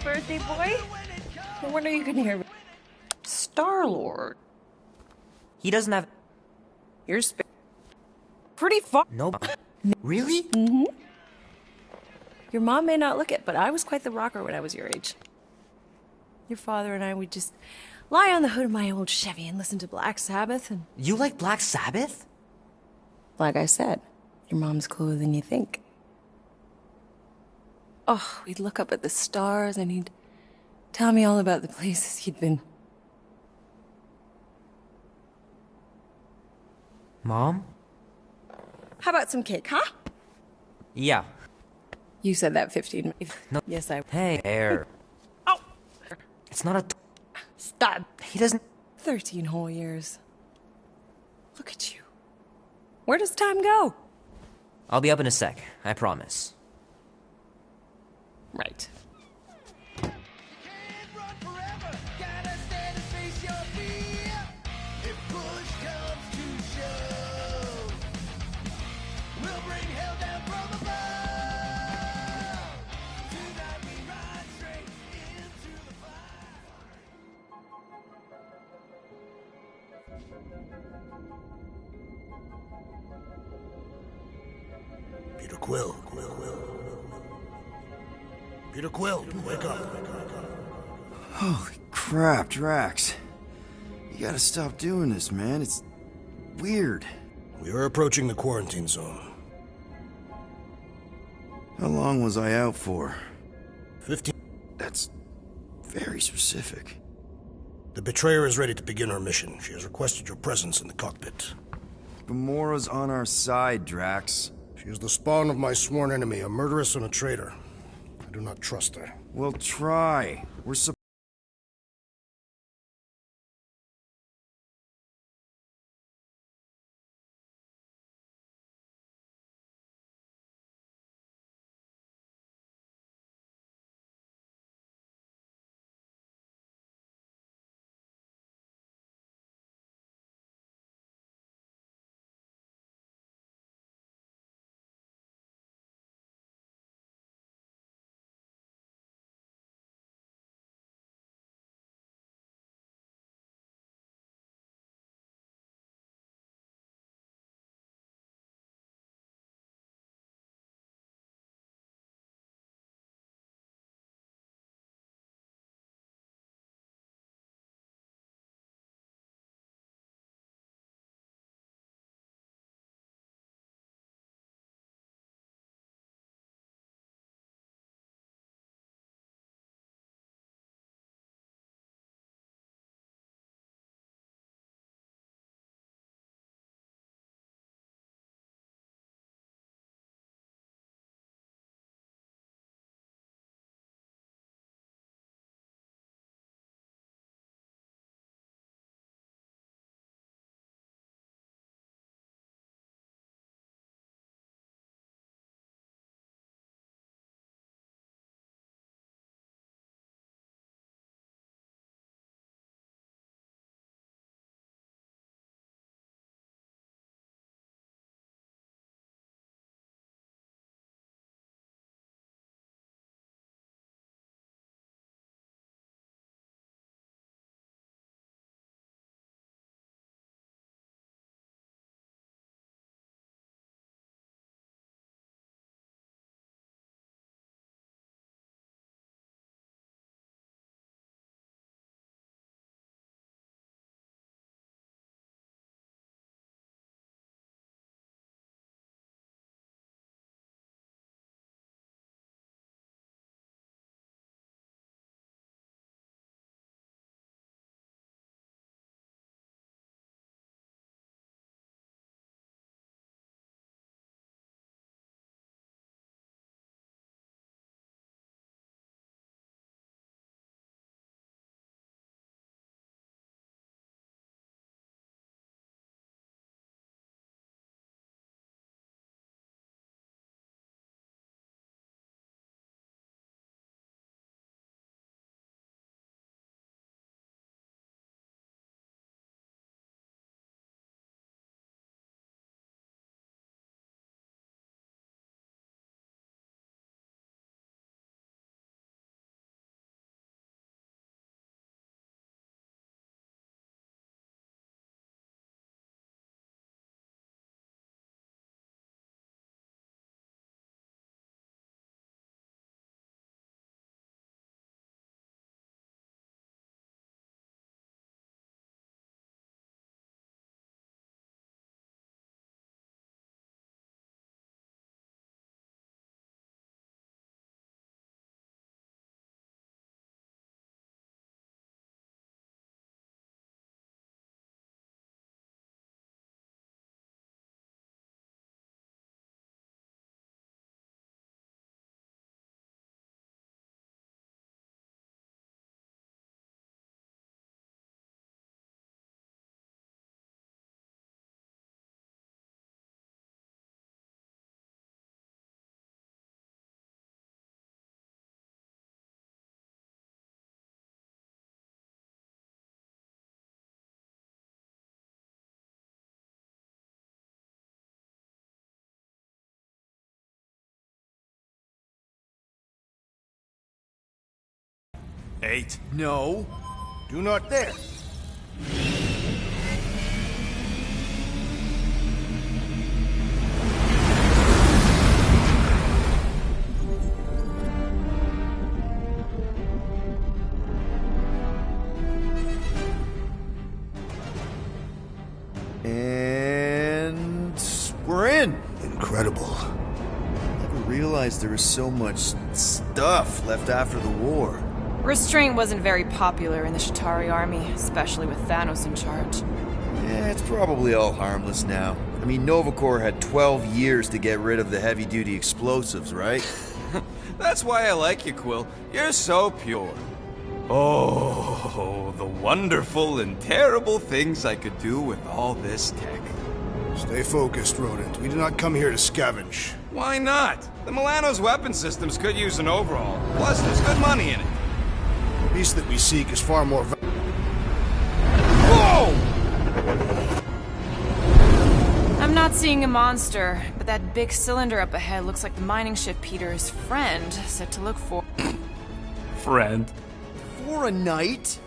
birthday, boy. No wonder you can hear me. Star-Lord. He doesn't have... You're pretty far. No... Really? Mm-hmm. Your mom may not look it, but I was quite the rocker when I was your age. Your father and I would just lie on the hood of my old Chevy and listen to Black Sabbath and... You like Black Sabbath? Like I said, your mom's cooler than you think. Oh, we'd look up at the stars and he'd tell me all about the places he'd been. Mom? How about some cake, huh? Yeah. You said that 15 minutes. No. Yes, I... Hey, Air. Oh! It's not a... Stop. He doesn't... 13 whole years. Look at you. Where does time go? I'll be up in a sec, I promise. Right. Peter Quill. Peter Quill, wake up. Holy crap, Drax. You gotta stop doing this, man. It's weird. We are approaching the quarantine zone. How long was I out for? 15. That's very specific. The Betrayer is ready to begin her mission. She has requested your presence in the cockpit. Gamora's on our side, Drax. She is the spawn of my sworn enemy, a murderess and a traitor. I do not trust her. Well, try. We're supposed 8. No. Do not there. And we're in. Incredible. Never realized there was so much stuff left after the war. Restraint wasn't very popular in the Shatari army, especially with Thanos in charge. Yeah, it's probably all harmless now. I mean, Nova Corps had 12 years to get rid of the heavy-duty explosives, right? That's why I like you, Quill. You're so pure. Oh, the wonderful and terrible things I could do with all this tech. Stay focused, Rodent. We did not come here to scavenge. Why not? The Milano's weapon systems could use an overhaul. Plus, there's good money in it. The beast that we seek is far more Whoa! I'm not seeing a monster, but that big cylinder up ahead looks like the mining ship Peter's friend said to look for. Friend. For a night?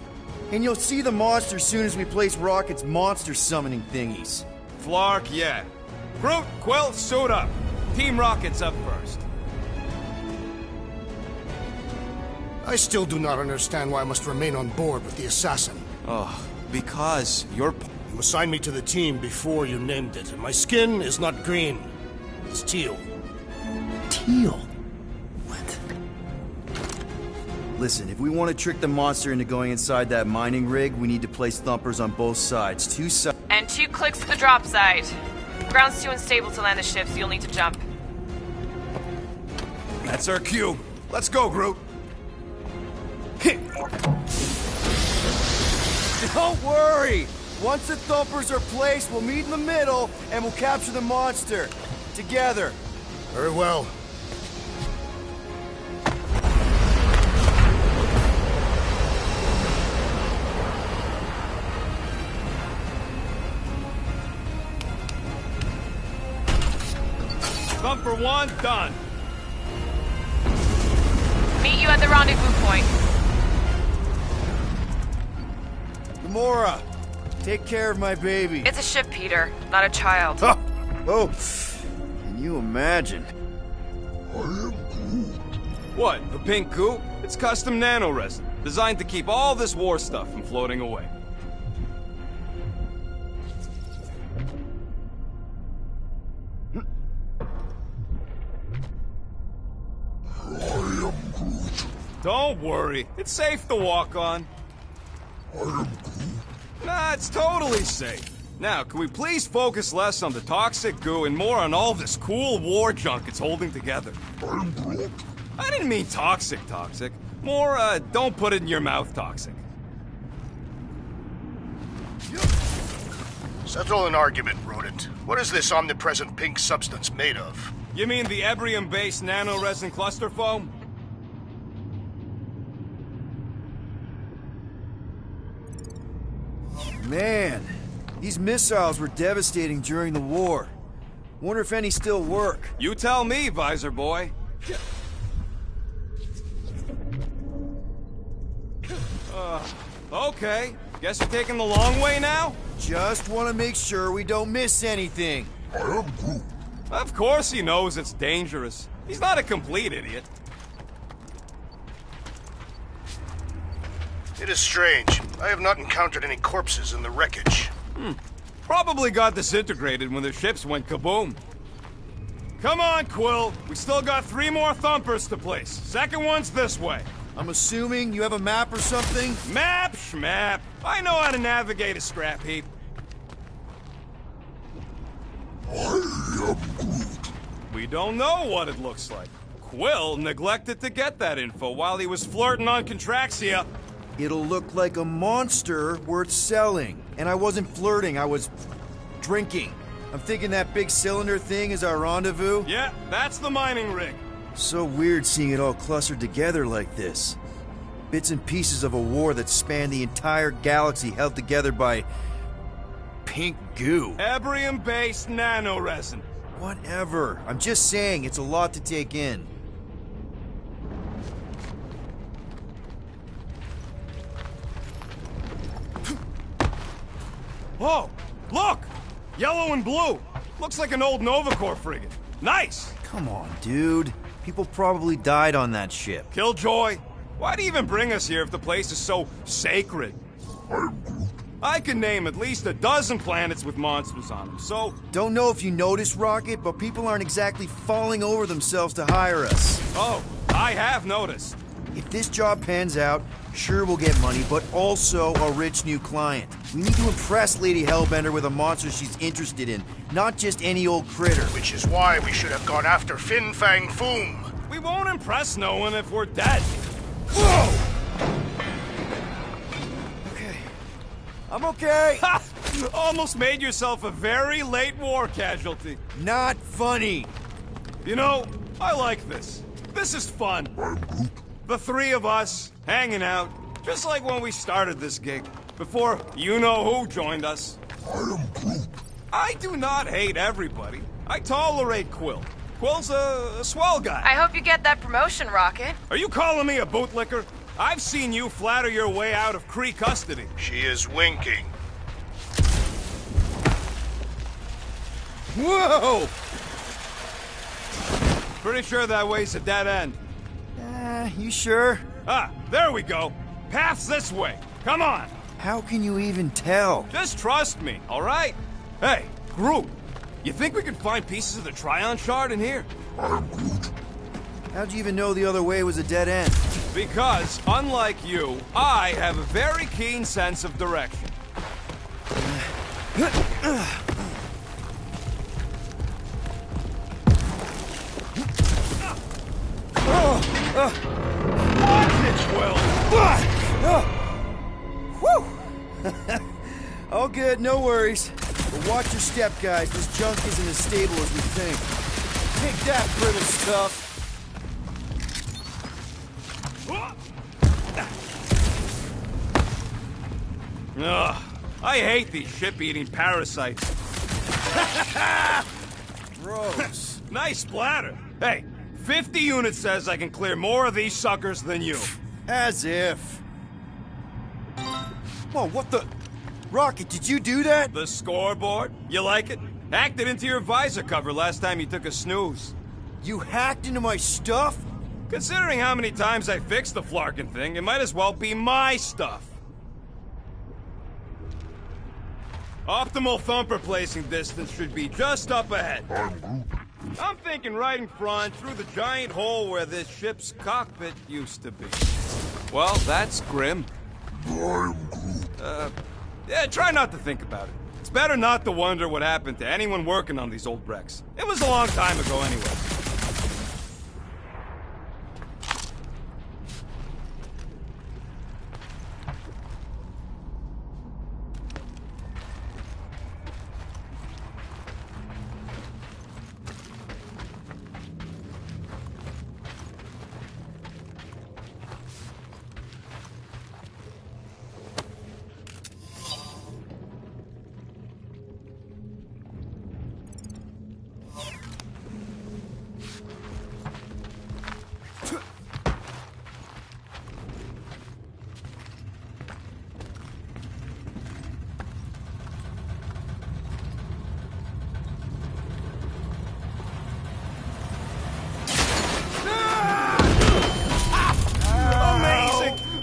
And you'll see the monster soon as we place Rocket's monster summoning thingies. Flark, yeah. Groot, Quill, suit up. Team Rocket's up first. I still do not understand why I must remain on board with the assassin. Oh, because you're... You assigned me to the team before you named it, and my skin is not green. It's teal. Teal? What? Listen, if we want to trick the monster into going inside that mining rig, we need to place thumpers on both sides. 2 sides. And 2 clicks to the drop site. Ground's too unstable to land the ship, so you'll need to jump. That's our cue. Let's go, Groot. Don't worry! Once the thumpers are placed, we'll meet in the middle, and we'll capture the monster. Together. Very well. Thumper 1, done. Meet you at the rendezvous point. Gamora, take care of my baby. It's a ship, Peter, not a child. Huh. Oh, can you imagine? What, the pink goo? It's custom nanoresin, designed to keep all this war stuff from floating away. Don't worry, it's safe to walk on. Nah, it's totally safe. Now, can we please focus less on the toxic goo and more on all this cool war junk it's holding together? I didn't mean toxic. More, don't put it in your mouth toxic. Settle an argument, Rodent. What is this omnipresent pink substance made of? You mean the Ebrium-based nanoresin cluster foam? Man, these missiles were devastating during the war. Wonder if any still work. You tell me, Visor Boy. Okay. Guess you're taking the long way now? Just want to make sure we don't miss anything. Of course he knows it's dangerous. He's not a complete idiot. It is strange. I have not encountered any corpses in the wreckage. Probably got disintegrated when the ships went kaboom. Come on, Quill. We still got 3 more thumpers to place. Second one's this way. I'm assuming you have a map or something? Map, schmap. I know how to navigate a scrap heap. We don't know what it looks like. Quill neglected to get that info while he was flirting on Contraxia. It'll look like a monster worth selling. And I wasn't flirting, I was drinking. I'm thinking that big cylinder thing is our rendezvous. Yeah, that's the mining rig. So weird seeing it all clustered together like this. Bits and pieces of a war that spanned the entire galaxy held together by... pink goo. Ebrium-based nanoresin. Whatever. I'm just saying, it's a lot to take in. Whoa! Look! Yellow and blue! Looks like an old Nova Corps frigate. Nice! Come on, dude. People probably died on that ship. Killjoy, why'd he even bring us here if the place is so sacred? I can name at least a dozen planets with monsters on them, so... Don't know if you noticed, Rocket, but people aren't exactly falling over themselves to hire us. Oh, I have noticed. If this job pans out, sure we'll get money, but also a rich new client. We need to impress Lady Hellbender with a monster she's interested in, not just any old critter. Which is why we should have gone after Fin Fang Foom. We won't impress no one if we're dead. Whoa! Okay. I'm okay. Ha! Almost made yourself a very late war casualty. Not funny. You know, I like this. This is fun. The three of us, hanging out, just like when we started this gig, before you-know-who joined us. I do not hate everybody. I tolerate Quill. Quill's a swell guy. I hope you get that promotion, Rocket. Are you calling me a bootlicker? I've seen you flatter your way out of Cree custody. She is winking. Whoa! Pretty sure that way's a dead end. You sure? Ah, there we go. Path's this way. Come on. How can you even tell? Just trust me, all right? Hey, Groot, you think we could find pieces of the Tryon shard in here? How'd you even know the other way was a dead end? Because, unlike you, I have a very keen sense of direction. Watch it, Will! Whew! All good, no worries. But watch your step, guys. This junk isn't as stable as we think. Take that, brittle stuff. Ugh, I hate these ship-eating parasites. Gross. Nice splatter. Hey, 50 units says I can clear more of these suckers than you. As if. Whoa, what the? Rocket, did you do that? The scoreboard? You like it? Hacked it into your visor cover last time you took a snooze. You hacked into my stuff? Considering how many times I fixed the flarkin' thing, it might as well be my stuff. Optimal thumper placing distance should be just up ahead. I'm thinking right in front, through the giant hole where this ship's cockpit used to be. Well, that's grim. Yeah, try not to think about it. It's better not to wonder what happened to anyone working on these old wrecks. It was a long time ago anyway.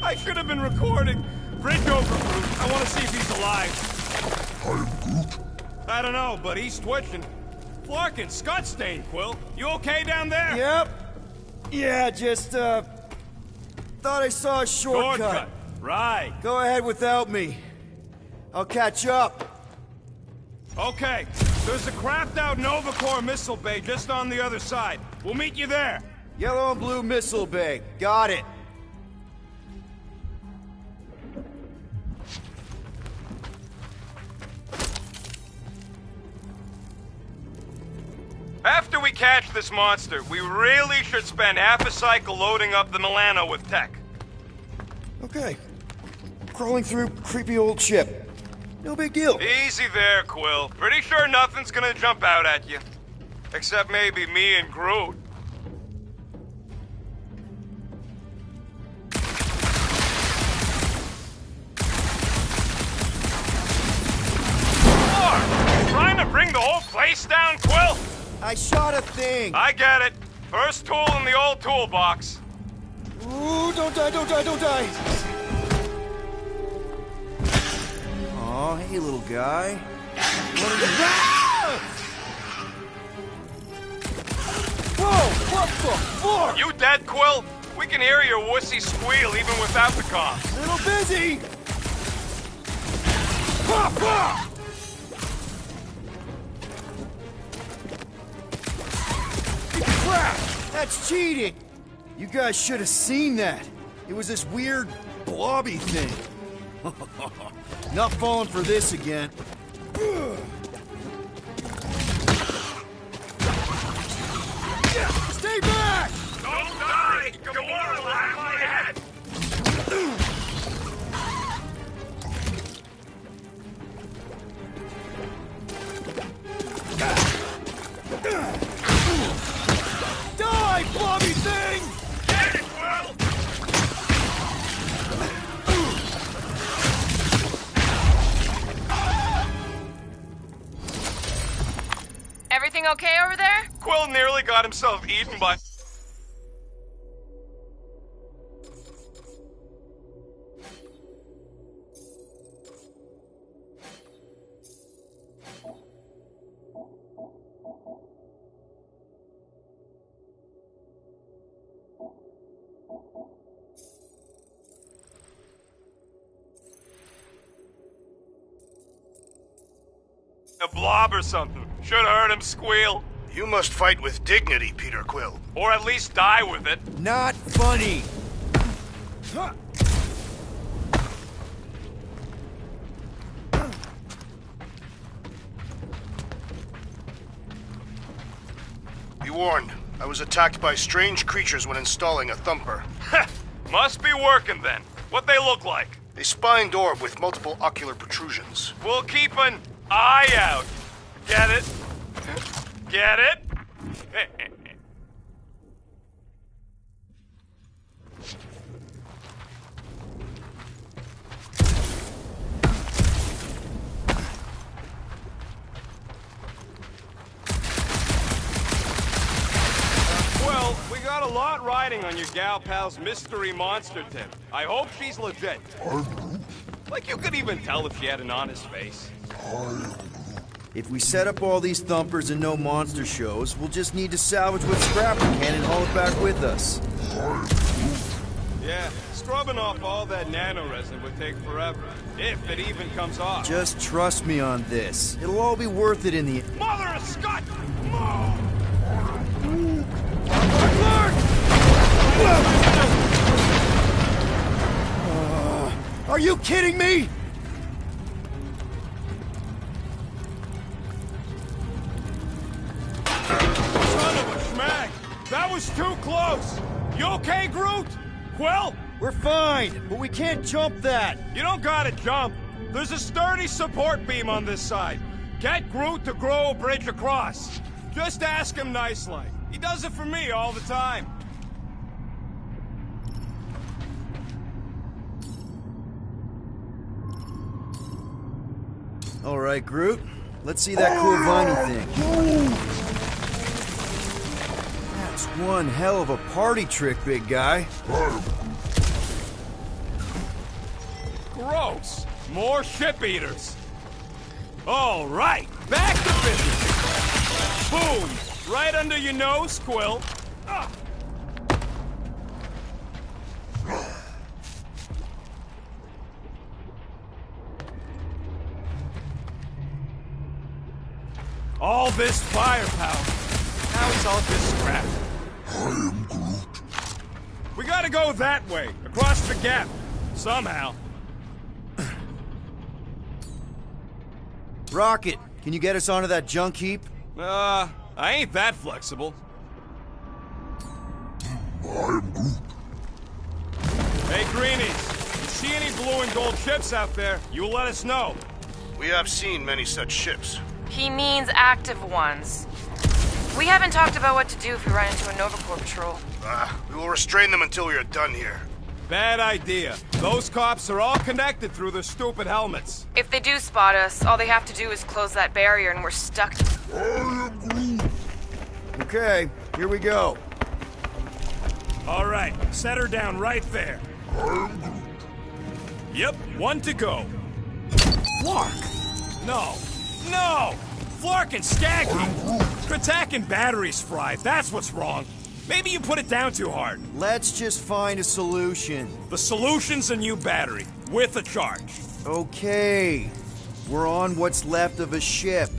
I should have been recording. Bridge over, Groot. I want to see if he's alive. I'm Groot? I don't know, but he's twitching. Flarkin, Scott stain, Quill. You okay down there? Yep. Yeah, just, thought I saw a shortcut. Right. Go ahead without me. I'll catch up. Okay. There's a crapped-out Nova Corps missile bay just on the other side. We'll meet you there. Yellow and blue missile bay. Got it. After we catch this monster, we really should spend half a cycle loading up the Milano with tech. Okay. Crawling through creepy old ship. No big deal. Easy there, Quill. Pretty sure nothing's gonna jump out at you. Except maybe me and Groot. gonna bring the whole place down, Quill? I shot a thing! I get it. First tool in the old toolbox. Ooh, don't die, don't die, don't die! Aw, hey, little guy. What are you... Whoa! What the fuck? You dead, Quill? We can hear your wussy squeal even without the comms. Little busy! Ha, ha! Crap! That's cheating! You guys should have seen that. It was this weird, blobby thing. Not falling for this again. Stay back! Don't die! Gamora will have my head! Die, blobby thing! Get it, Quill! Everything okay over there? Quill nearly got himself eaten by... a blob or something. Should've heard him squeal. You must fight with dignity, Peter Quill. Or at least die with it. Not funny! Be warned, I was attacked by strange creatures when installing a thumper. Must be working then. What they look like? A spined orb with multiple ocular protrusions. We'll keep an eye out. Get it? Get it? Well, we got a lot riding on your gal pal's mystery monster tip. I hope she's legit. Like you could even tell if she had an honest face. If we set up all these thumpers and no monster shows, we'll just need to salvage what scrap we can and haul it back with us. Yeah, scrubbing off all that nanoresin would take forever. If it even comes off. Just trust me on this. It'll all be worth it in the end. Mother of Scott! Are you kidding me? Son of a schmag! That was too close! You okay, Groot? Quill? We're fine, but we can't jump that. You don't gotta jump. There's a sturdy support beam on this side. Get Groot to grow a bridge across. Just ask him nice-like. He does it for me all the time. All right, Groot. Let's see that cool viney thing. That's one hell of a party trick, big guy. Gross. More ship eaters. All right, back to business. Boom. Right under your nose, Quill. Ah. All this firepower. Now it's all just scrap. I am Groot. We gotta go that way, across the gap. Somehow. Rocket, can you get us onto that junk heap? I ain't that flexible. I am Groot. Hey, Greenies. You see any blue and gold ships out there, you let us know. We have seen many such ships. He means active ones. We haven't talked about what to do if we run into a Nova Corps patrol. We will restrain them until we are done here. Bad idea. Those cops are all connected through their stupid helmets. If they do spot us, all they have to do is close that barrier and we're stuck. Okay, here we go. All right, set her down right there. Yep, one to go. Flark! No! No! Flark and Skaggy! Attack and batteries fried, that's what's wrong. Maybe you put it down too hard. Let's just find a solution. The solution's a new battery, with a charge. Okay. We're on what's left of a ship.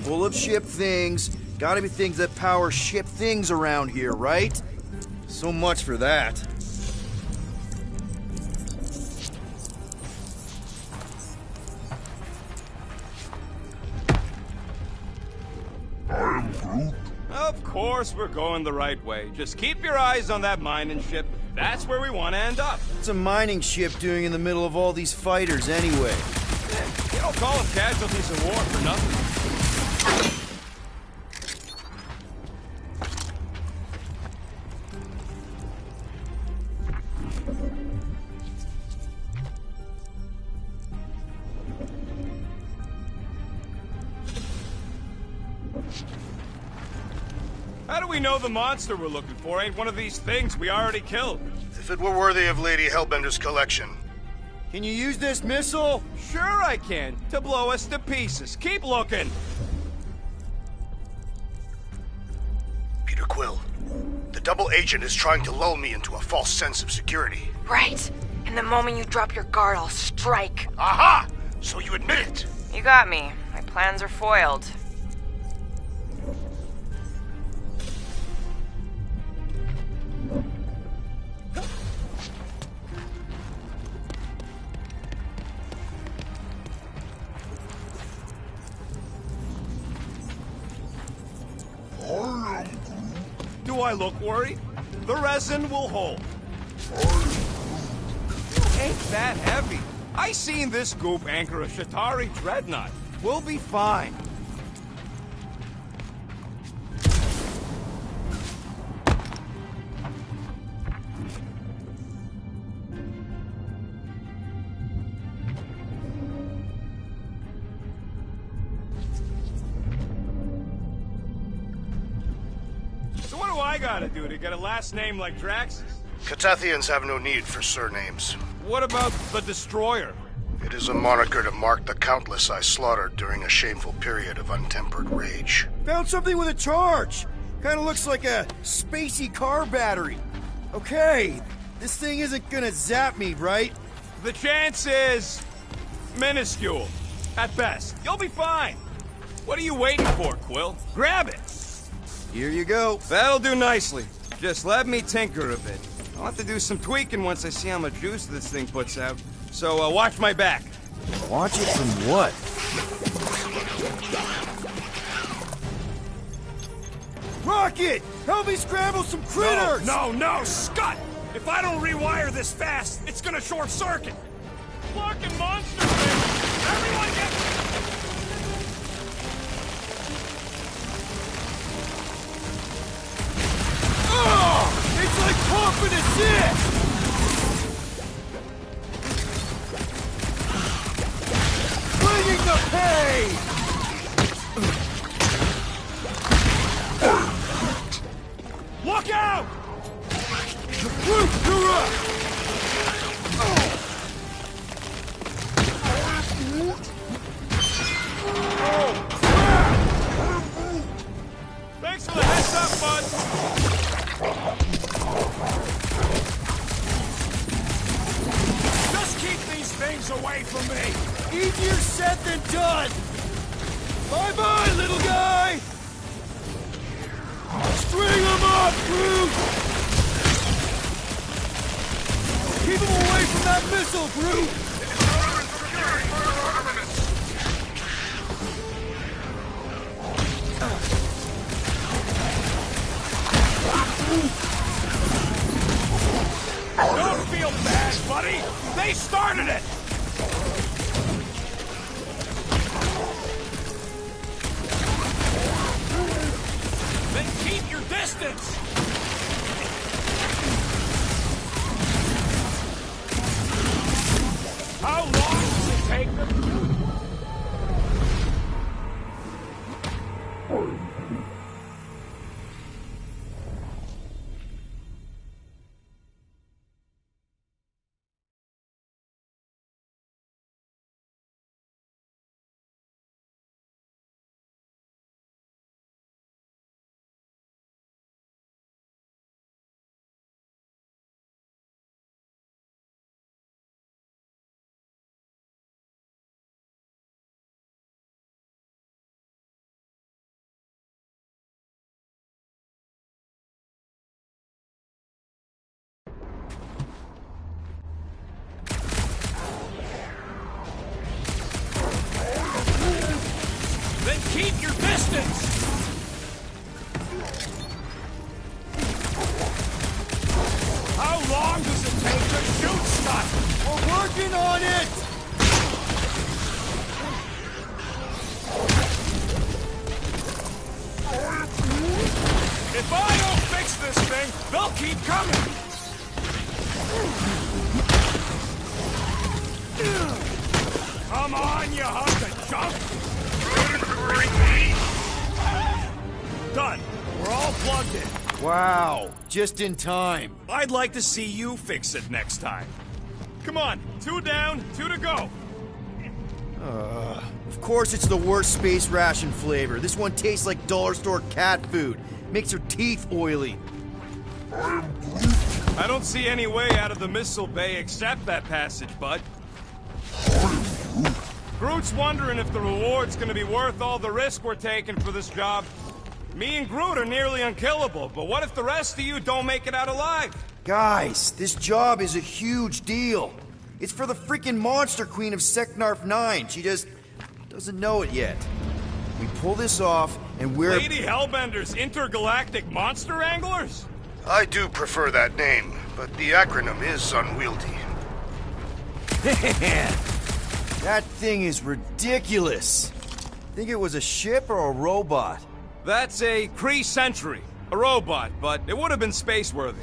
Full of ship things. Gotta be things that power ship things around here, right? So much for that. I am Groot. Of course we're going the right way. Just keep your eyes on that mining ship. That's where we want to end up. What's a mining ship doing in the middle of all these fighters anyway? You don't call them casualties in war for nothing. How do we know the monster we're looking for ain't one of these things we already killed? If it were worthy of Lady Hellbender's collection. Can you use this missile? Sure I can, to blow us to pieces. Keep looking. Peter Quill, the double agent is trying to lull me into a false sense of security. Right. And the moment you drop your guard, I'll strike. Aha! So you admit it. You got me. My plans are foiled. Do I look worried? The resin will hold. Ain't that heavy. I seen this goop anchor a Shatari dreadnought. We'll be fine. So what do I gotta do to get a last name like Drax's? Catathians have no need for surnames. What about the Destroyer? It is a moniker to mark the countless I slaughtered during a shameful period of untempered rage. Found something with a charge. Kinda looks like a spacey car battery. Okay, this thing isn't gonna zap me, right? The chance is minuscule, at best. You'll be fine. What are you waiting for, Quill? Grab it. Here you go. That'll do nicely. Just let me tinker a bit. I'll have to do some tweaking once I see how much juice this thing puts out. So watch my back. Watch it from what? Rocket! Help me scramble some critters! No, Scott! If I don't rewire this fast, it's gonna short circuit. Fucking monster thing! Everyone get... Oh! It's like pump and assist! Bringing the pain! Look out! Groot, you're up! Oh, crap! Thanks for the heads up, bud! Just keep these things away from me! Easier said than done! Bye-bye, little guy! String him up, Groot! Keep him away from that missile, Groot! Don't feel bad, buddy! They started it! Then keep your distance! Working on it! If I don't fix this thing, they'll keep coming! Come on, you hunk of junk! Done. We're all plugged in. Wow, just in time. I'd like to see you fix it next time. Come on, 2 down, 2 to go. Of course it's the worst space ration flavor. This one tastes like dollar store cat food. Makes her teeth oily. I don't see any way out of the missile bay except that passage, bud. Groot's wondering if the reward's gonna be worth all the risk we're taking for this job. Me and Groot are nearly unkillable, but what if the rest of you don't make it out alive? Guys, this job is a huge deal. It's for the freaking monster queen of Seknarf 9. She just doesn't know it yet. We pull this off, and we're... Lady Hellbender's intergalactic monster anglers? I do prefer that name, but the acronym is unwieldy. That thing is ridiculous. Think it was a ship or a robot? That's a Kree Sentry. A robot, but it would have been space-worthy.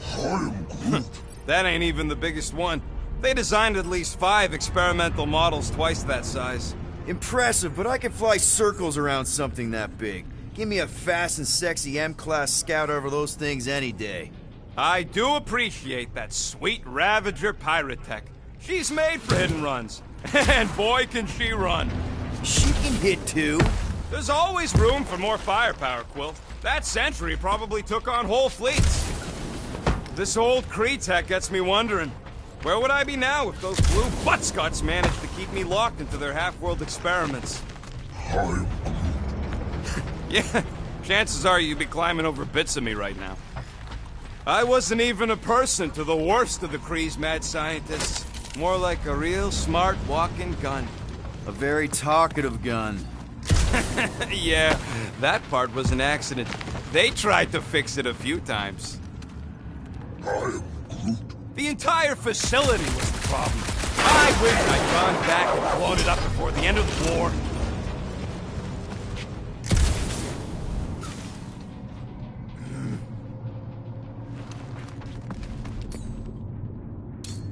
That ain't even the biggest one. They designed at least 5 experimental models twice that size. Impressive, but I can fly circles around something that big. Give me a fast and sexy M-Class Scout over those things any day. I do appreciate that sweet Ravager pirate tech. She's made for hidden runs. And boy, can she run. She can hit too. There's always room for more firepower, Quill. That Sentry probably took on whole fleets. This old Kree tech gets me wondering, where would I be now if those blue buttscots managed to keep me locked into their half-world experiments? Yeah, chances are you'd be climbing over bits of me right now. I wasn't even a person to the worst of the Kree's mad scientists. More like a real smart walking gun. A very talkative gun. Yeah, that part was an accident. They tried to fix it a few times. The entire facility was the problem. I wish I'd gone back and blown it up before the end of the war.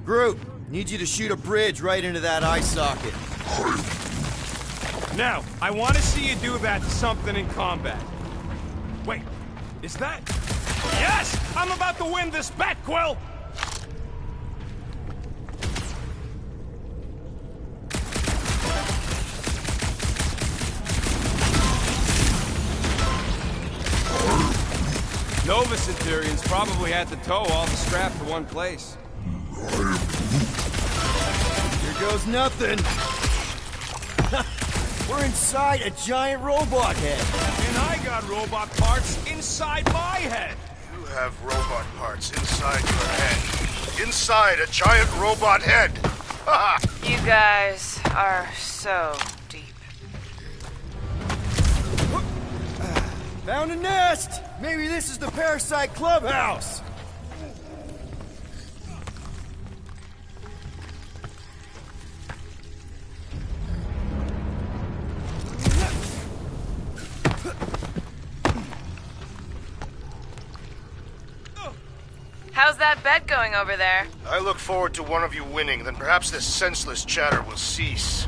Groot, need you to shoot a bridge right into that eye socket. Now, I want to see you do that to something in combat. Wait, is that... Yes! I'm about to win this bet, Quill! Nova Centurions probably had to tow all the scrap to one place. Here goes nothing. We're inside a giant robot head. And I got robot parts inside my head. You have robot parts inside your head. Inside a giant robot head. You guys are so deep. Found a nest! Maybe this is the Parasite Clubhouse! How's that bet going over there? I look forward to one of you winning, then perhaps this senseless chatter will cease.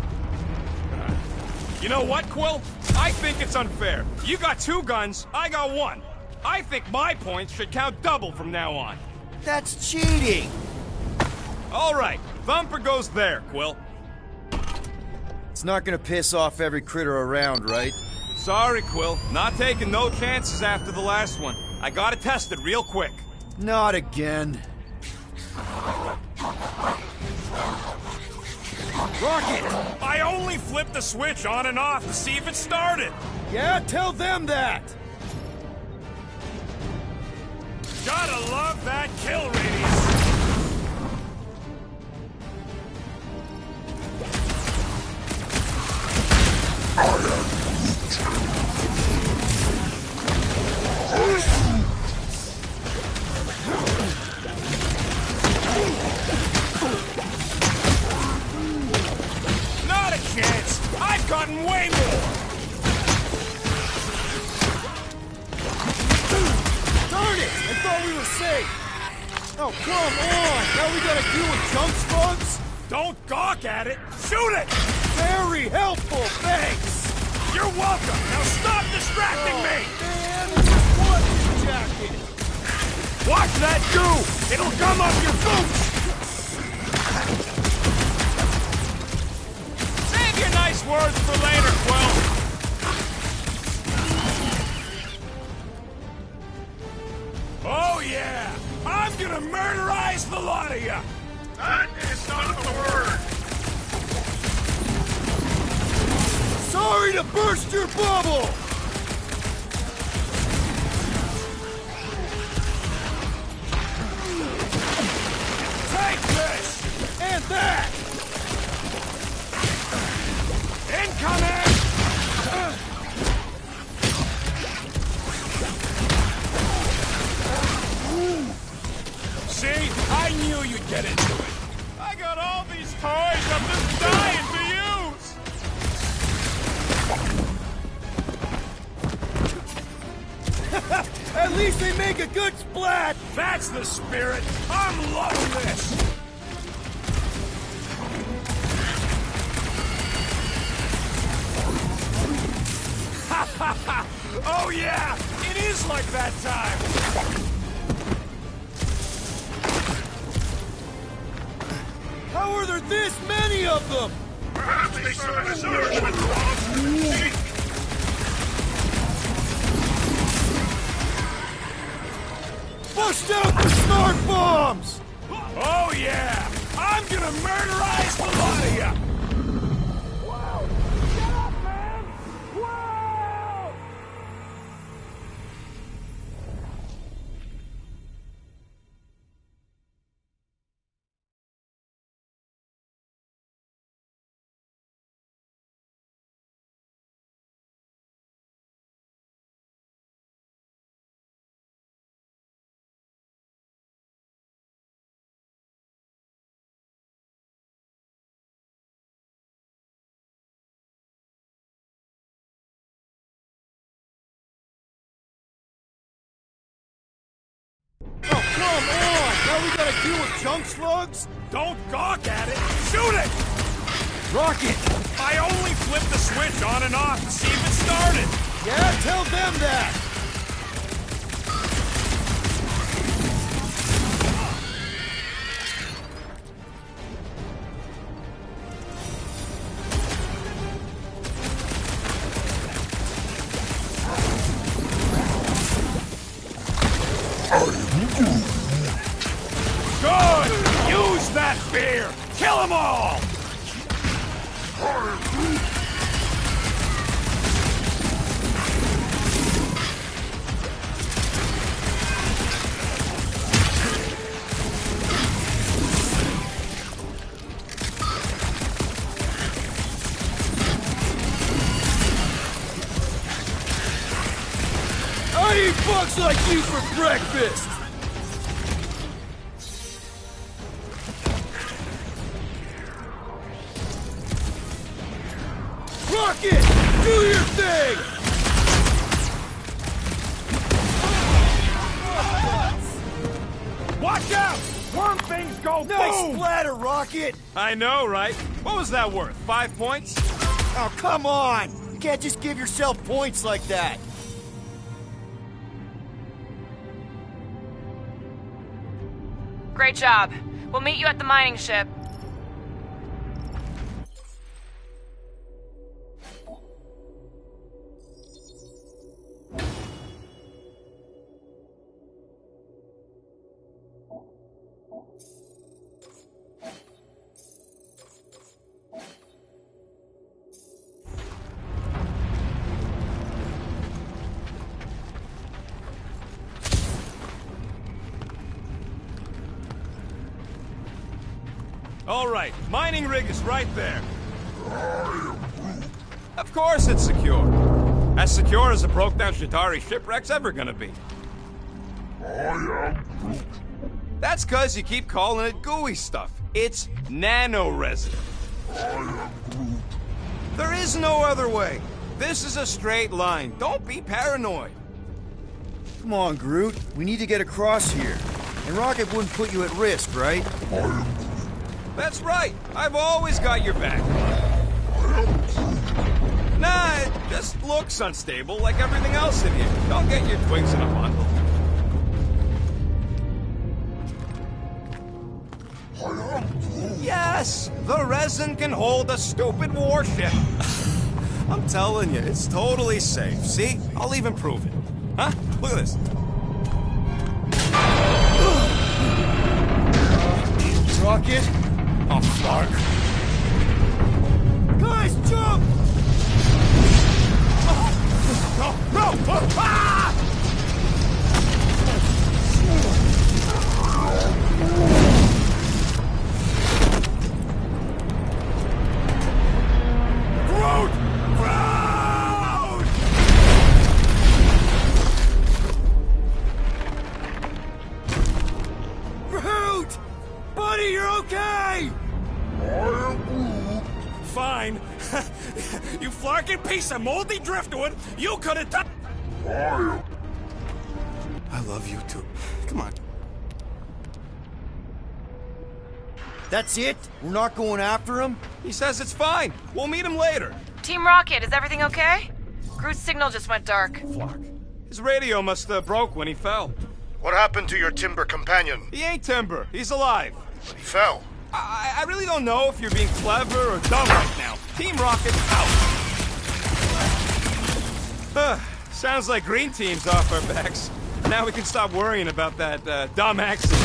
You know what, Quill? I think it's unfair. You got 2 guns, I got 1. I think my points should count double from now on. That's cheating! All right, Thumper goes there, Quill. It's not gonna piss off every critter around, right? Sorry, Quill. Not taking no chances after the last one. I gotta test it real quick. Not again. Rocket! I only flipped the switch on and off to see if it started. Yeah, tell them that! Gotta love that kill radius. Oh, come on! Now we gotta deal with junk slugs? Don't gawk at it! Shoot it! Very helpful, thanks! You're welcome! Now stop distracting me! Man, what is jacket? Watch that goo! It'll gum up your boots! Save your nice words for later, Quill! Oh yeah! I'm gonna murderize the lot of ya! That is not the word! Sorry to burst your bubble! Take this! And that! Incoming! See? I knew you'd get into it. I got all these toys I'm just dying to use! At least they make a good splat! That's the spirit! I'm loving this! Ha ha ha! Oh yeah! It is like that time! How are there this many of them? Perhaps they serve as nourishment. Bust out the snark bombs! Oh yeah! I'm gonna murderize the lot of ya! Whoa! Get up, man! Whoa! Oh, come on! Now we gotta deal with junk slugs? Don't gawk at it! Shoot it! Rocket! I only flipped the switch on and off to see if it started! Yeah, tell them that! Good! Use that beer! Kill them all! I eat bugs like you for breakfast! Rocket! Do your thing! Watch out! Worm things go Nice boom! splatter, Rocket! I know, right? What was that worth? 5 points? Oh, come on! You can't just give yourself points like that! Great job. We'll meet you at the mining ship. All right, mining rig is right there. Of course it's secure. As secure as a broke-down Shatari shipwreck's ever gonna be. That's cause you keep calling it gooey stuff. It's nano-resin. There is no other way. This is a straight line. Don't be paranoid. Come on, Groot. We need to get across here. And Rocket wouldn't put you at risk, right? That's right. I've always got your back. Nah, it just looks unstable like everything else in here. Don't get your twigs in a bundle. Yes, the resin can hold a stupid warship. I'm telling you, it's totally safe. See? I'll even prove it. Huh? Look at this. Rocket? Oh, Clark. Guys, jump! No! Ah! Groot! Groot! Groot! Buddy, you're okay! Fine. You flarkin' piece of moldy driftwood, you could have done. I love you too. Come on. That's it? We're not going after him? He says it's fine. We'll meet him later. Team Rocket, is everything okay? Groot's signal just went dark. Flark. His radio must have broke when he fell. What happened to your timber companion? He ain't Timber. He's alive. But he fell. I really don't know if you're being clever or dumb right now. Team Rocket out. Sounds like Green Team's off our backs. Now we can stop worrying about that dumb accident.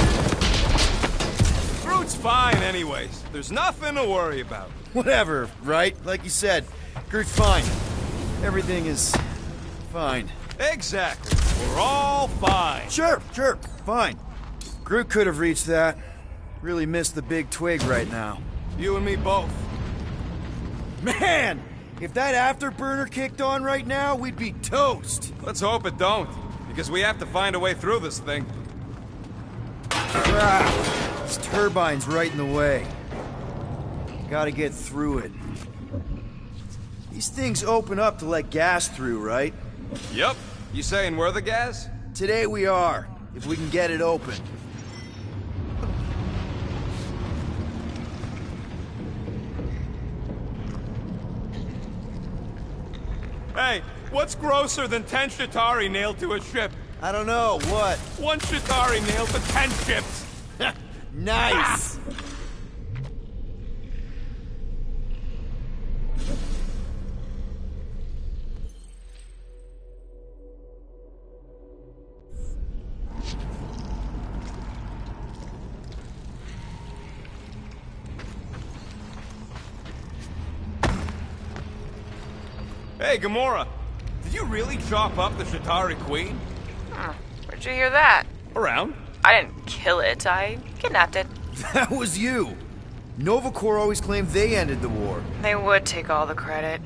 Groot's fine anyways. There's nothing to worry about. Whatever, right? Like you said, Groot's fine. Everything is fine. Exactly. We're all fine. Sure, fine. Groot could have reached that. Really missed the big twig right now. You and me both. Man! If that afterburner kicked on right now, we'd be toast! Let's hope it don't, because we have to find a way through this thing. Crap! This turbine's right in the way. Gotta get through it. These things open up to let gas through, right? Yep. You saying we're the gas? Today we are, if we can get it open. Hey, what's grosser than 10 Shatari nailed to a ship? I don't know, what? 1 Shatari nailed to 10 ships. Nice! Hey, Gamora. Did you really chop up the Shatari Queen? Where'd you hear that? Around. I didn't kill it, I kidnapped it. That was you! Nova Corps always claimed they ended the war. They would take all the credit.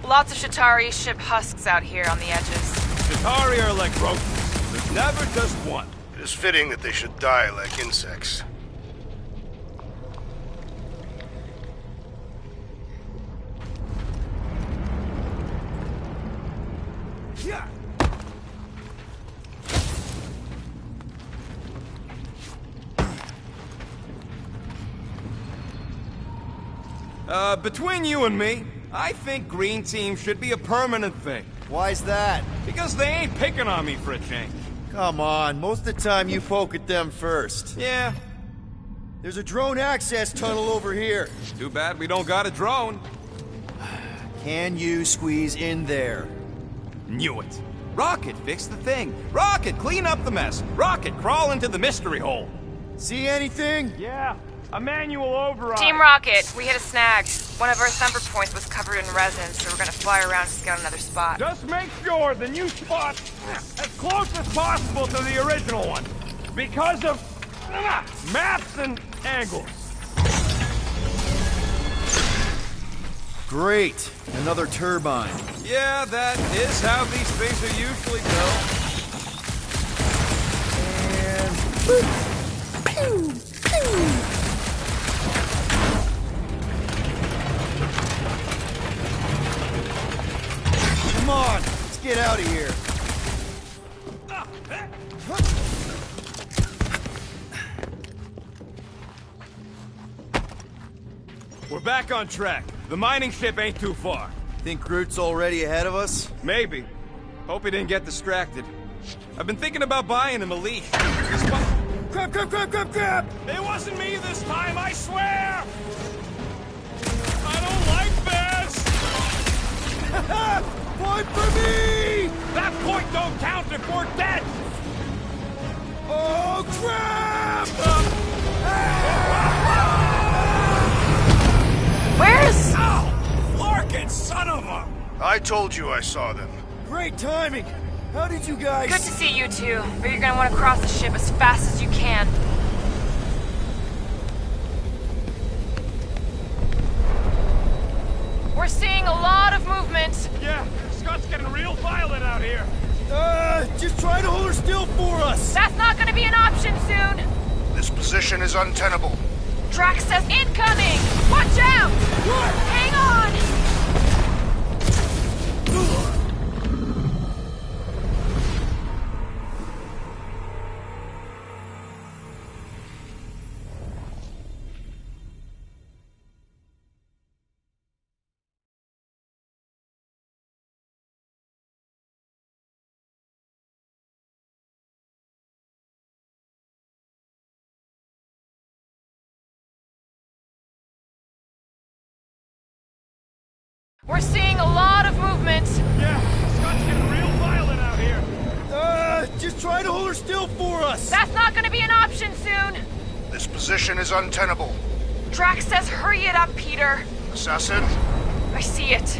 Lots of Shatari ship husks out here on the edges. Shatari are like roaches. There's never just one. It is fitting that they should die like insects. Yeah. Between you and me, I think Green Team should be a permanent thing. Why's that? Because they ain't picking on me for a change. Come on, most of the time you poke at them first. Yeah. There's a drone access tunnel over here. Too bad we don't got a drone. Can you squeeze in there? Knew it. Rocket, fix the thing. Rocket, clean up the mess. Rocket, crawl into the mystery hole. See anything? Yeah, a manual override. Team Rocket, we hit a snag. One of our thumper points was covered in resin, so we're gonna fly around and scout another spot. Just make sure the new spot as close as possible to the original one. Because of maps and angles. Great. Another turbine. Yeah, that is how these things are usually built. Come on, let's get out of here. We're back on track. The mining ship ain't too far. Think Groot's already ahead of us? Maybe. Hope he didn't get distracted. I've been thinking about buying him a leash. Crap, crap, crap, crap, crap! It wasn't me this time, I swear! I don't like this! Point for me! That point don't count if we're dead! Oh, crap! Where's... Ow! Larkin, son of a... I told you I saw them. Great timing! How did you guys... Good to see you two, but you're gonna want to cross the ship as fast as you can. We're seeing a lot of movement. Yeah, Scott's getting real violent out here. Just try to hold her still for us! That's not gonna be an option soon. This position is untenable. Drax says incoming! Watch out! Hang on! We're seeing a lot of movement. Yeah, Scott's getting real violent out here. Just try to hold her still for us! That's not gonna be an option soon. This position is untenable. Drax says hurry it up, Peter. Assassin, I see it.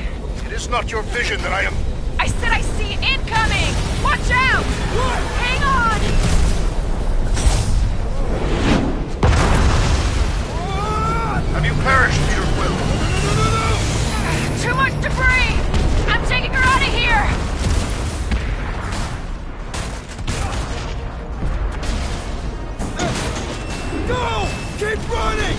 it is not your vision that I am... I said I see incoming! Watch out! Hang on! Have you perished, Peter Quill? Too much debris! I'm taking her out of here! Go! Keep running!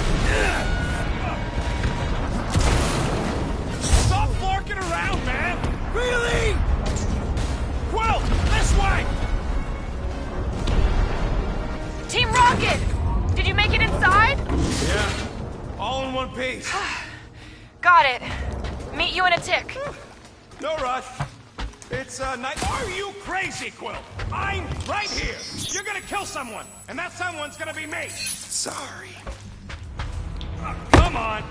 Stop flarking around, man! Really? Quill, this way! Team Rocket! Did you make it inside? Yeah, all in one piece. Got it. Meet you in a tick. No rush. It's, night. Are you crazy, Quill? I'm right here. You're gonna kill someone, and that someone's gonna be me. Sorry. Come on.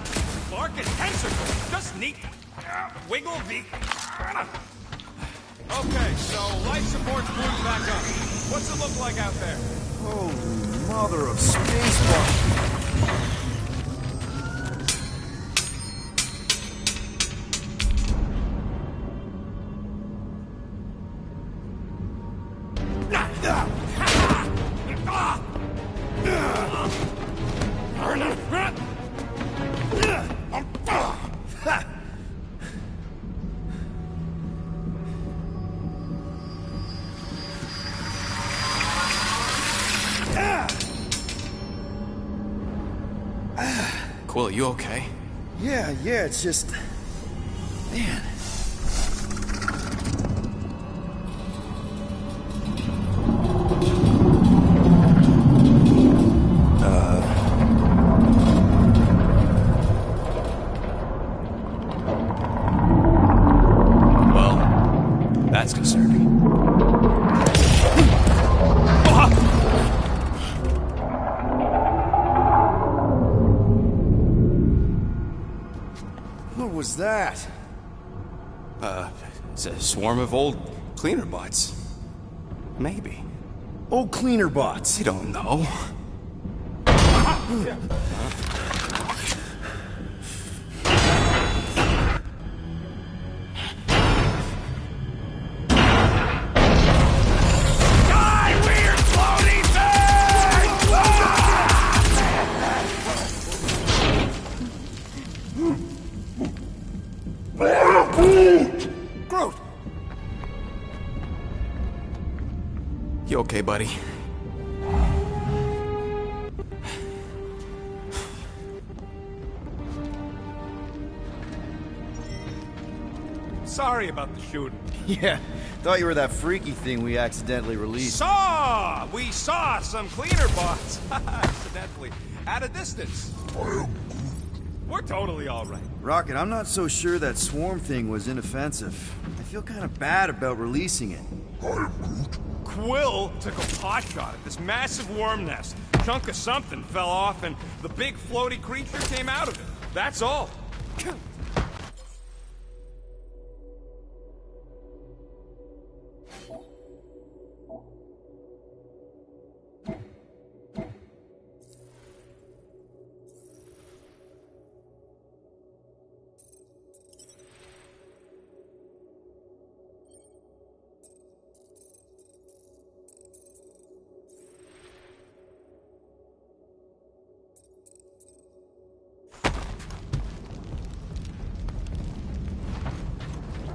Clark is tentacle. Just neat. Wiggle the... Okay, so life support's glued back up. What's it look like out there? Holy mother of spacebar! Quill, you okay? Yeah, it's just... Man. Well, that's concerning. What was that? It's a swarm of old cleaner bots. Maybe. Old cleaner bots. I don't know. Groot! You okay, buddy? sorry about the shooting. Yeah, thought you were that freaky thing we accidentally released. We saw some cleaner bots, accidentally, at a distance. We're totally all right. Rocket, I'm not so sure that swarm thing was inoffensive. I feel kind of bad about releasing it. Quill took a pot shot at this massive worm nest. Chunk of something fell off and the big floaty creature came out of it. That's all.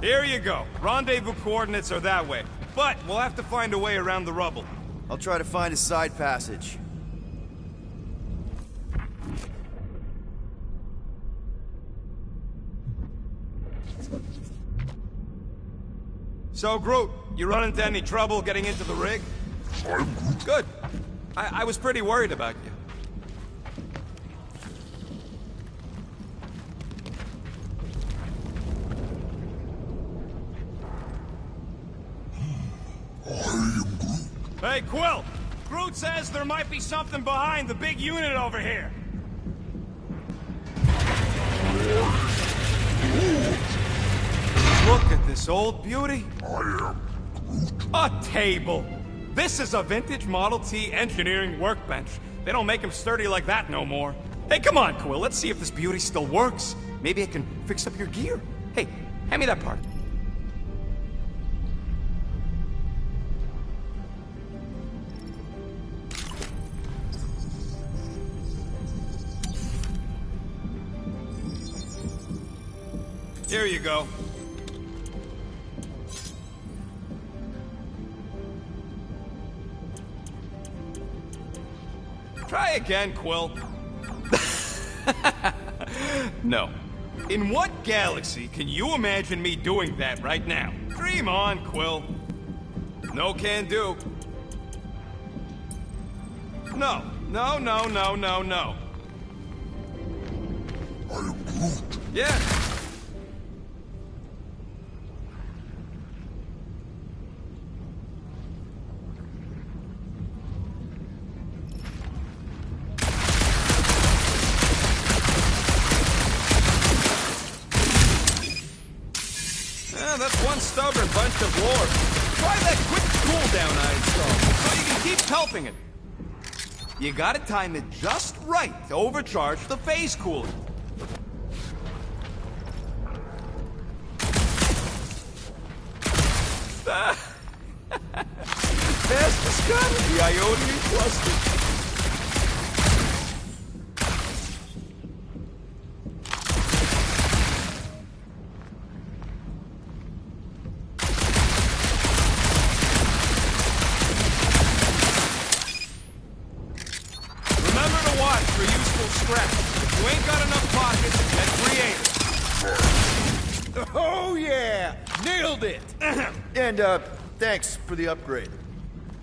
Here you go. Rendezvous coordinates are that way. But we'll have to find a way around the rubble. I'll try to find a side passage. So, Groot, you run into any trouble getting into the rig? Good. I was pretty worried about you. Hey, Quill! Groot says there might be something behind the big unit over here. Look at this old beauty. A table. This is a vintage Model T engineering workbench. They don't make them sturdy like that no more. Hey, come on, Quill. Let's see if this beauty still works. Maybe I can fix up your gear. Hey, hand me that part. Here you go. Try again, Quill. No. In what galaxy can you imagine me doing that right now? Dream on, Quill. No can do. No. No, no, no, no, no. I'm Groot. Yeah. That's one stubborn bunch of lore. Try that quick cooldown I installed, so you can keep pelting it. You gotta time it just right to overcharge the phase cooler. Fast discovered the Ionian cluster. If you ain't got enough pockets, then create it. Oh yeah! Nailed it! And, thanks for the upgrade.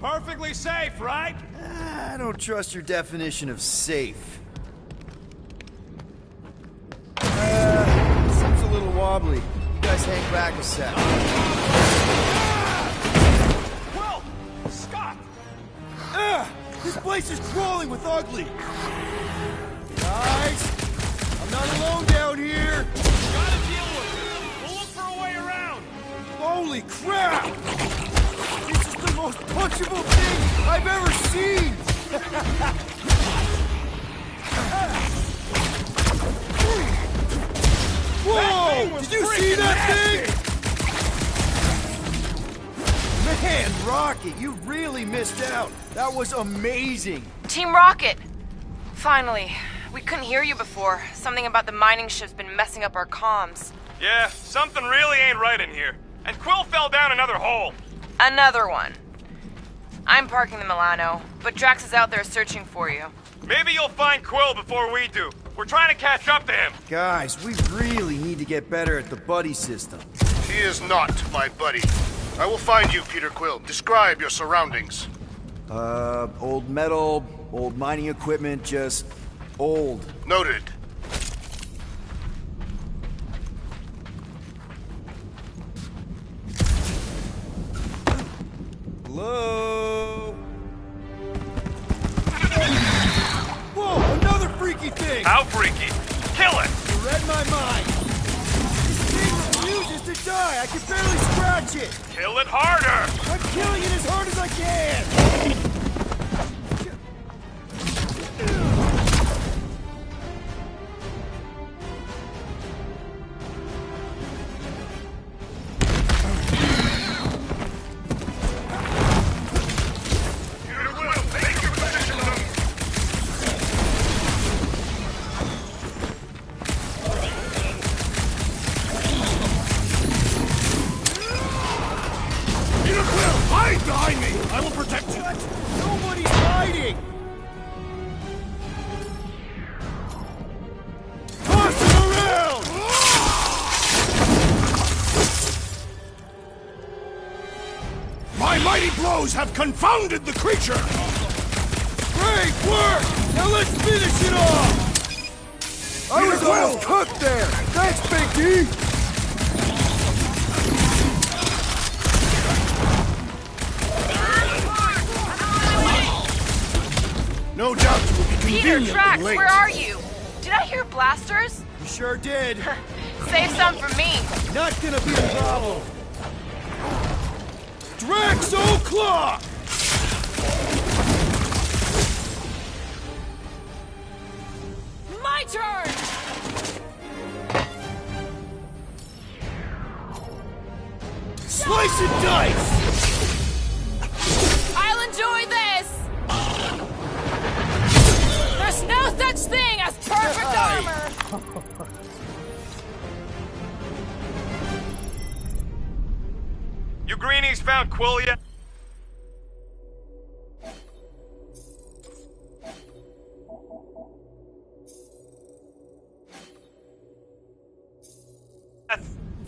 Perfectly safe, right? I don't trust your definition of safe. Seems a little wobbly. You guys hang back a sec. Well, Scott! This place is crawling with ugly! Guys, I'm not alone down here! Gotta deal with it! We'll look for a way around! Holy crap! This is the most punchable thing I've ever seen! Whoa! Did you see that thing? Man, Rocket, you really missed out. That was amazing. Team Rocket! Finally. We couldn't hear you before. Something about the mining ship's been messing up our comms. Yeah, something really ain't right in here. And Quill fell down another hole. Another one. I'm parking the Milano, but Drax is out there searching for you. Maybe you'll find Quill before we do. We're trying to catch up to him. Guys, we really need to get better at the buddy system. He is not my buddy. I will find you, Peter Quill. Describe your surroundings. Old metal, old mining equipment, just old. Noted. Hello? Whoa, another freaky thing! How freaky? Kill it! You read my mind. This thing refuses to die. I can barely scratch it. Kill it harder! I'm killing it as hard as I can. Nobody's hiding! Toss him around! My mighty blows have confounded the creature! Great work! Now let's finish it off! I was almost cooked there! Thanks, Big D! No doubt you will be Peter, conveniently Drax, late. where are you? Did I hear blasters? You sure did. Save some for me. Not gonna be a problem. Drax O'Clock! My turn! Slice and dice! I'll enjoy this! There's no such thing as perfect armor! You greenies found Quill yet?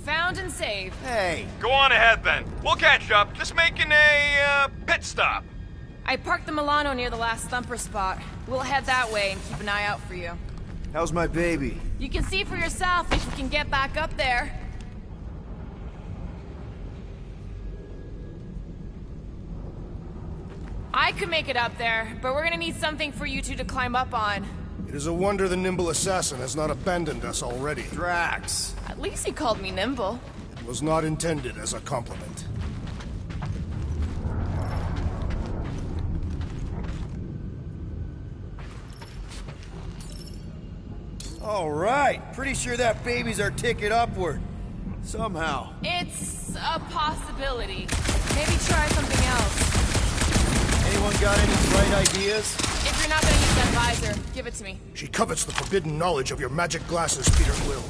Found and saved. Hey, Go on ahead then. We'll catch up. Just making a, pit stop. I parked the Milano near the last thumper spot. We'll head that way and keep an eye out for you. how's my baby? You can see for yourself if we can get back up there. I could make it up there, but we're gonna need something for you two to climb up on. It is a wonder the nimble assassin has not abandoned us already. Drax. At least he called me nimble. It was not intended as a compliment. All right, pretty sure that baby's our ticket upward. Somehow. It's a possibility. Maybe try something else. Anyone got any bright ideas? If you're not gonna use that visor, give it to me. She covets the forbidden knowledge of your magic glasses, Peter Quill.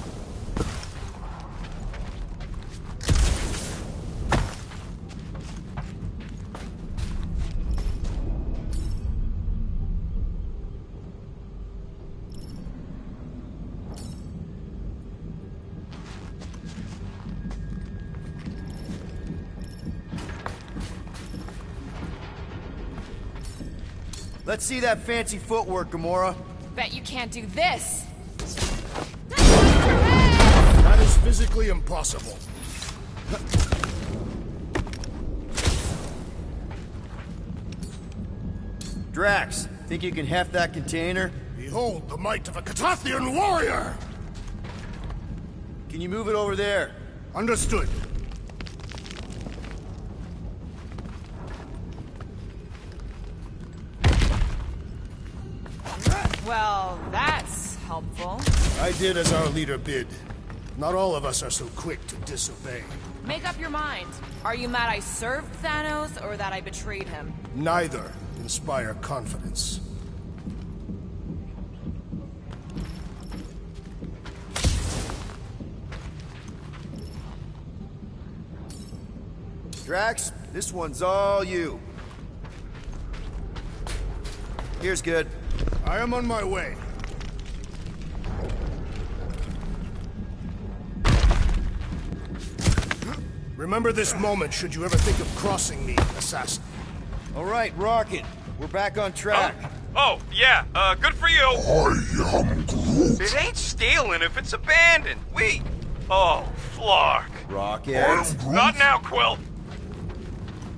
Let's see that fancy footwork, Gamora. Bet you can't do this. That is physically impossible. Drax, think you can heft that container? Behold the might of a Catathian warrior! Can you move it over there? Understood. Well, that's helpful. I did as our leader bid. Not all of us are so quick to disobey. Make up your mind. Are you mad I served Thanos or that I betrayed him? Neither inspire confidence. Drax, this one's all you. Here's good. I am on my way. Remember this moment should you ever think of crossing me, assassin. All right, Rocket. We're back on track. Oh, yeah, good for you. I am Groot. It ain't stealing if it's abandoned. Oh, Flark. Rocket. Not now, Quill.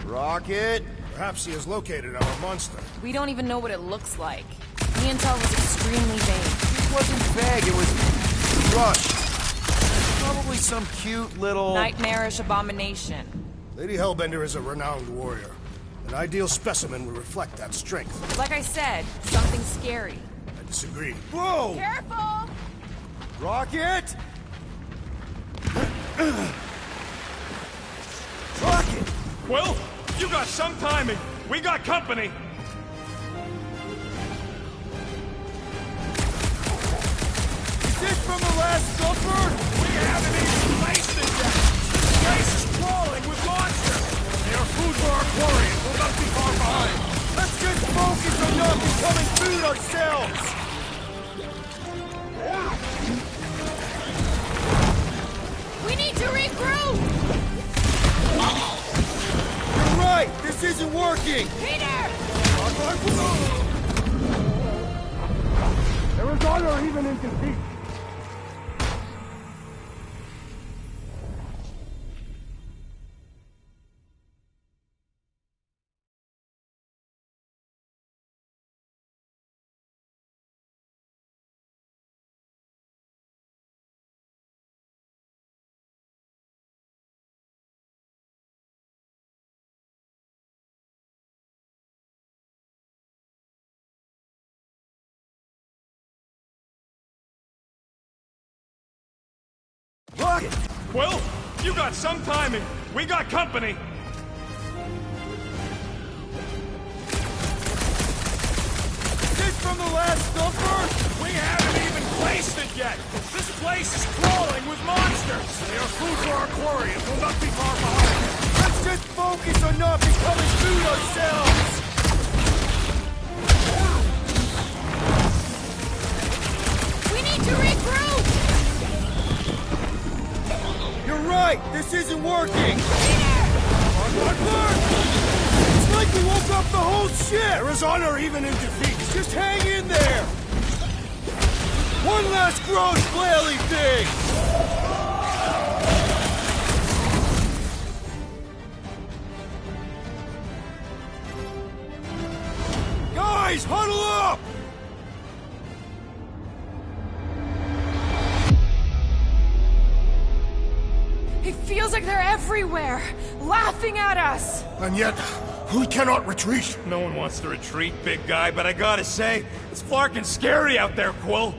Rocket. Perhaps he has located our monster. We don't even know what it looks like. The intel was extremely vague. It wasn't vague, it was rushed. Probably some cute little... Nightmarish abomination. Lady Hellbender is a renowned warrior. An ideal specimen would reflect that strength. Like I said, something scary. I disagree. Whoa! Careful! Rocket! Rocket! Quill, you got some timing. We got company. Is this from the Last Supper? We haven't even placed it yet. This place is crawling with monsters. They are food for our quarry and will not be far behind. Let's just focus on not becoming food ourselves! We need to regroup! You're right! This isn't working! Peter! There is honor even in defeat. Rocket! Quill, you got some timing. We got company. Is this from the Last Supper? We haven't even placed it yet. This place is crawling with monsters. They are food for our quarry and will not be far behind. Let's just focus on not becoming food ourselves! We need to regroup! You're right! This isn't working! Peter! It's like we woke up the whole ship! There is honor even in defeat. Just hang in there! One last gross flaily thing! Guys, huddle up! It feels like they're everywhere, laughing at us! And yet, we cannot retreat. No one wants to retreat, big guy, but I gotta say, it's flarkin' scary out there, Quill.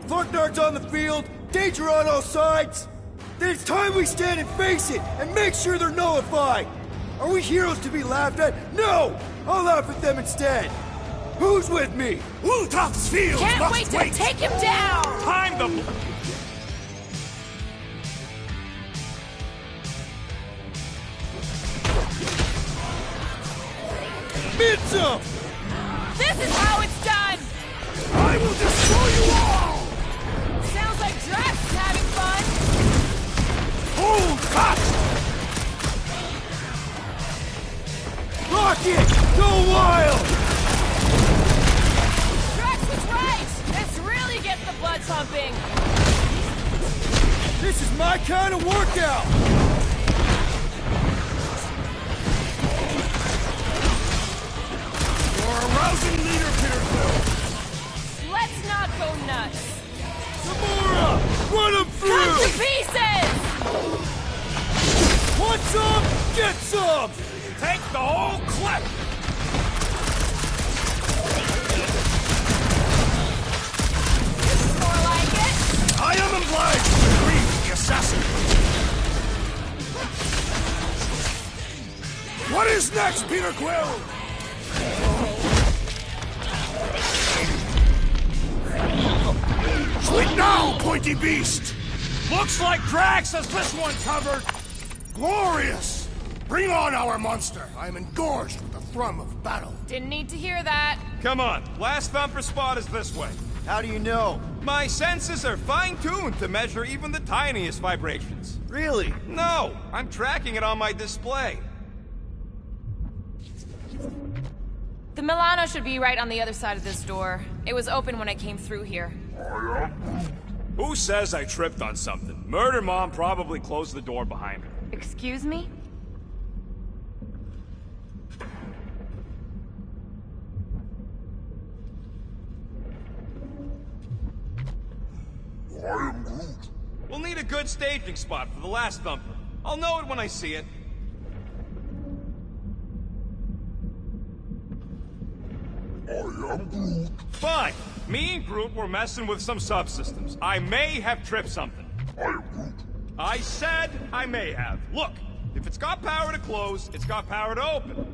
Flarknard's on the field, danger on all sides. Then it's time we stand and face it, and make sure they're nullified. Are we heroes to be laughed at? No! I'll laugh at them instead. Who's with me? Ultra's field Can't must wait to wait. take him down! Time the... Midsum! This is how it's done! I will destroy you all! Sounds like Drax is having fun! Hold fast! Rocket! Go wild! Drax was right! This really gets the blood pumping! This is my kind of workout! You're a rousing leader, Peter Quill. Let's not go nuts! Samora! Run him Cut through! to pieces! Want some? Get some! Take the whole clip! This is more like it! I am obliged to agree with the assassin. What is next, Peter Quill? Sweet now, pointy beast! Looks like Drax has this one covered! Glorious! Bring on our monster! I am engorged with the thrum of battle. Didn't need to hear that. Come on, last thumper spot is this way. How do you know? My senses are fine-tuned to measure even the tiniest vibrations. Really? No, I'm tracking it on my display. The Milano should be right on the other side of this door. It was open when I came through here. Who says I tripped on something? Murder Mom probably closed the door behind her. Excuse me? I am Groot. We'll need a good staging spot for the last thumper. I'll know it when I see it. I am Groot. Fine. Me and Groot were messing with some subsystems. I may have tripped something. I am Groot. I said I may have. Look, if it's got power to close, it's got power to open.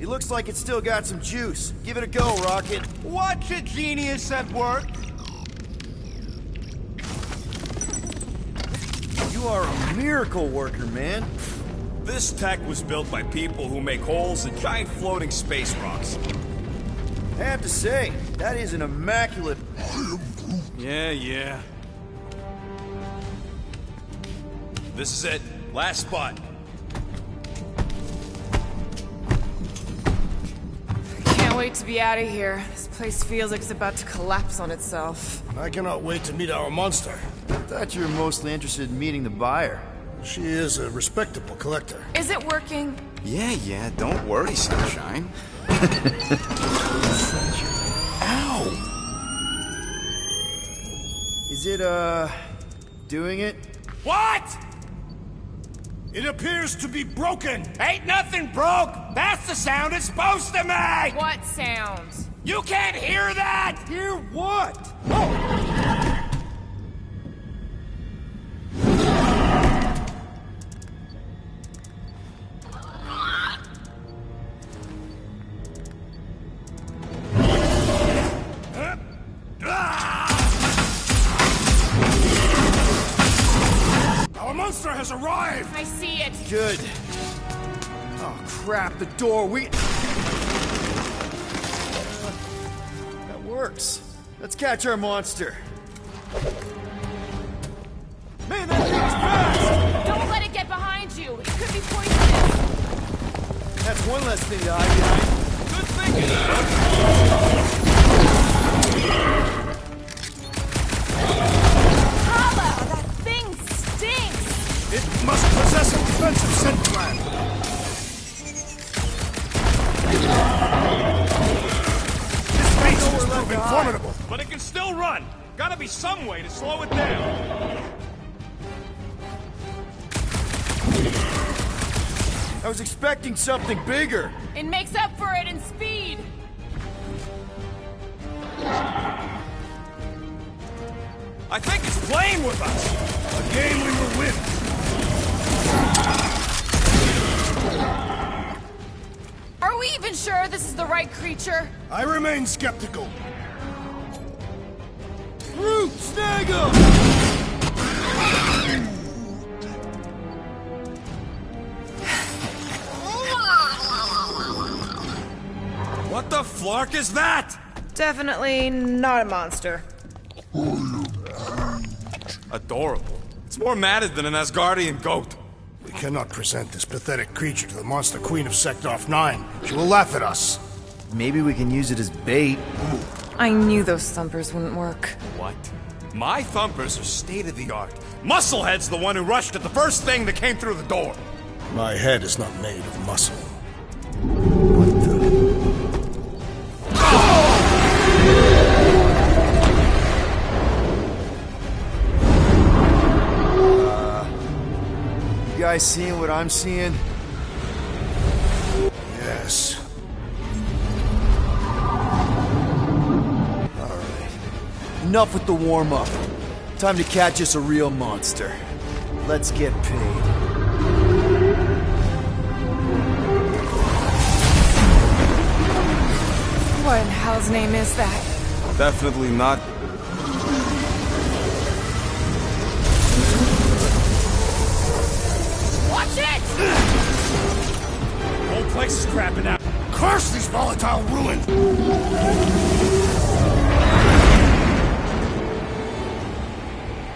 It looks like it's still got some juice. Give it a go, Rocket. Watch a genius at work. You are a miracle worker, man. This tech was built by people who make holes in giant floating space rocks. I have to say, that is an immaculate... Yeah. This is it. Last spot. Can't wait to be out of here. This place feels like it's about to collapse on itself. I cannot wait to meet our monster. I thought you were mostly interested in meeting the buyer. She is a respectable collector. Is it working? Yeah, don't worry, Sunshine. Ow! Is it, doing it? What? It appears to be broken. Ain't nothing broke! That's the sound it's supposed to make! What sound? You can't hear that! Hear what? Our monster has arrived! I see it. Good. Oh, crap, the door, That works. Let's catch our monster. Man, that thing's fast! Don't let it get behind you. It could be poisonous. That's one less thing to hide behind. Good thinking, Holla! That thing stinks! It must possess a defensive scent gland. This beast is proving formidable. But it can still run. Gotta be some way to slow it down. I was expecting something bigger. It makes up for it in speed. I think it's playing with us. A game we will win. Are we even sure this is the right creature? I remain skeptical. Groot, snag him! What the flark is that? Definitely not a monster. Adorable. It's more matted than an Asgardian goat. We cannot present this pathetic creature to the monster queen of Sector 9. She will laugh at us. Maybe we can use it as bait. I knew those thumpers wouldn't work. What? My thumpers are state-of-the-art. Musclehead's the one who rushed at the first thing that came through the door. My head is not made of muscle. You guys seeing what I'm seeing? Yes. Alright. Enough with the warm-up. Time to catch us a real monster. Let's get paid. What in hell's name is that? Definitely not. Watch it! Whole place is crapping out. Curse these volatile ruins!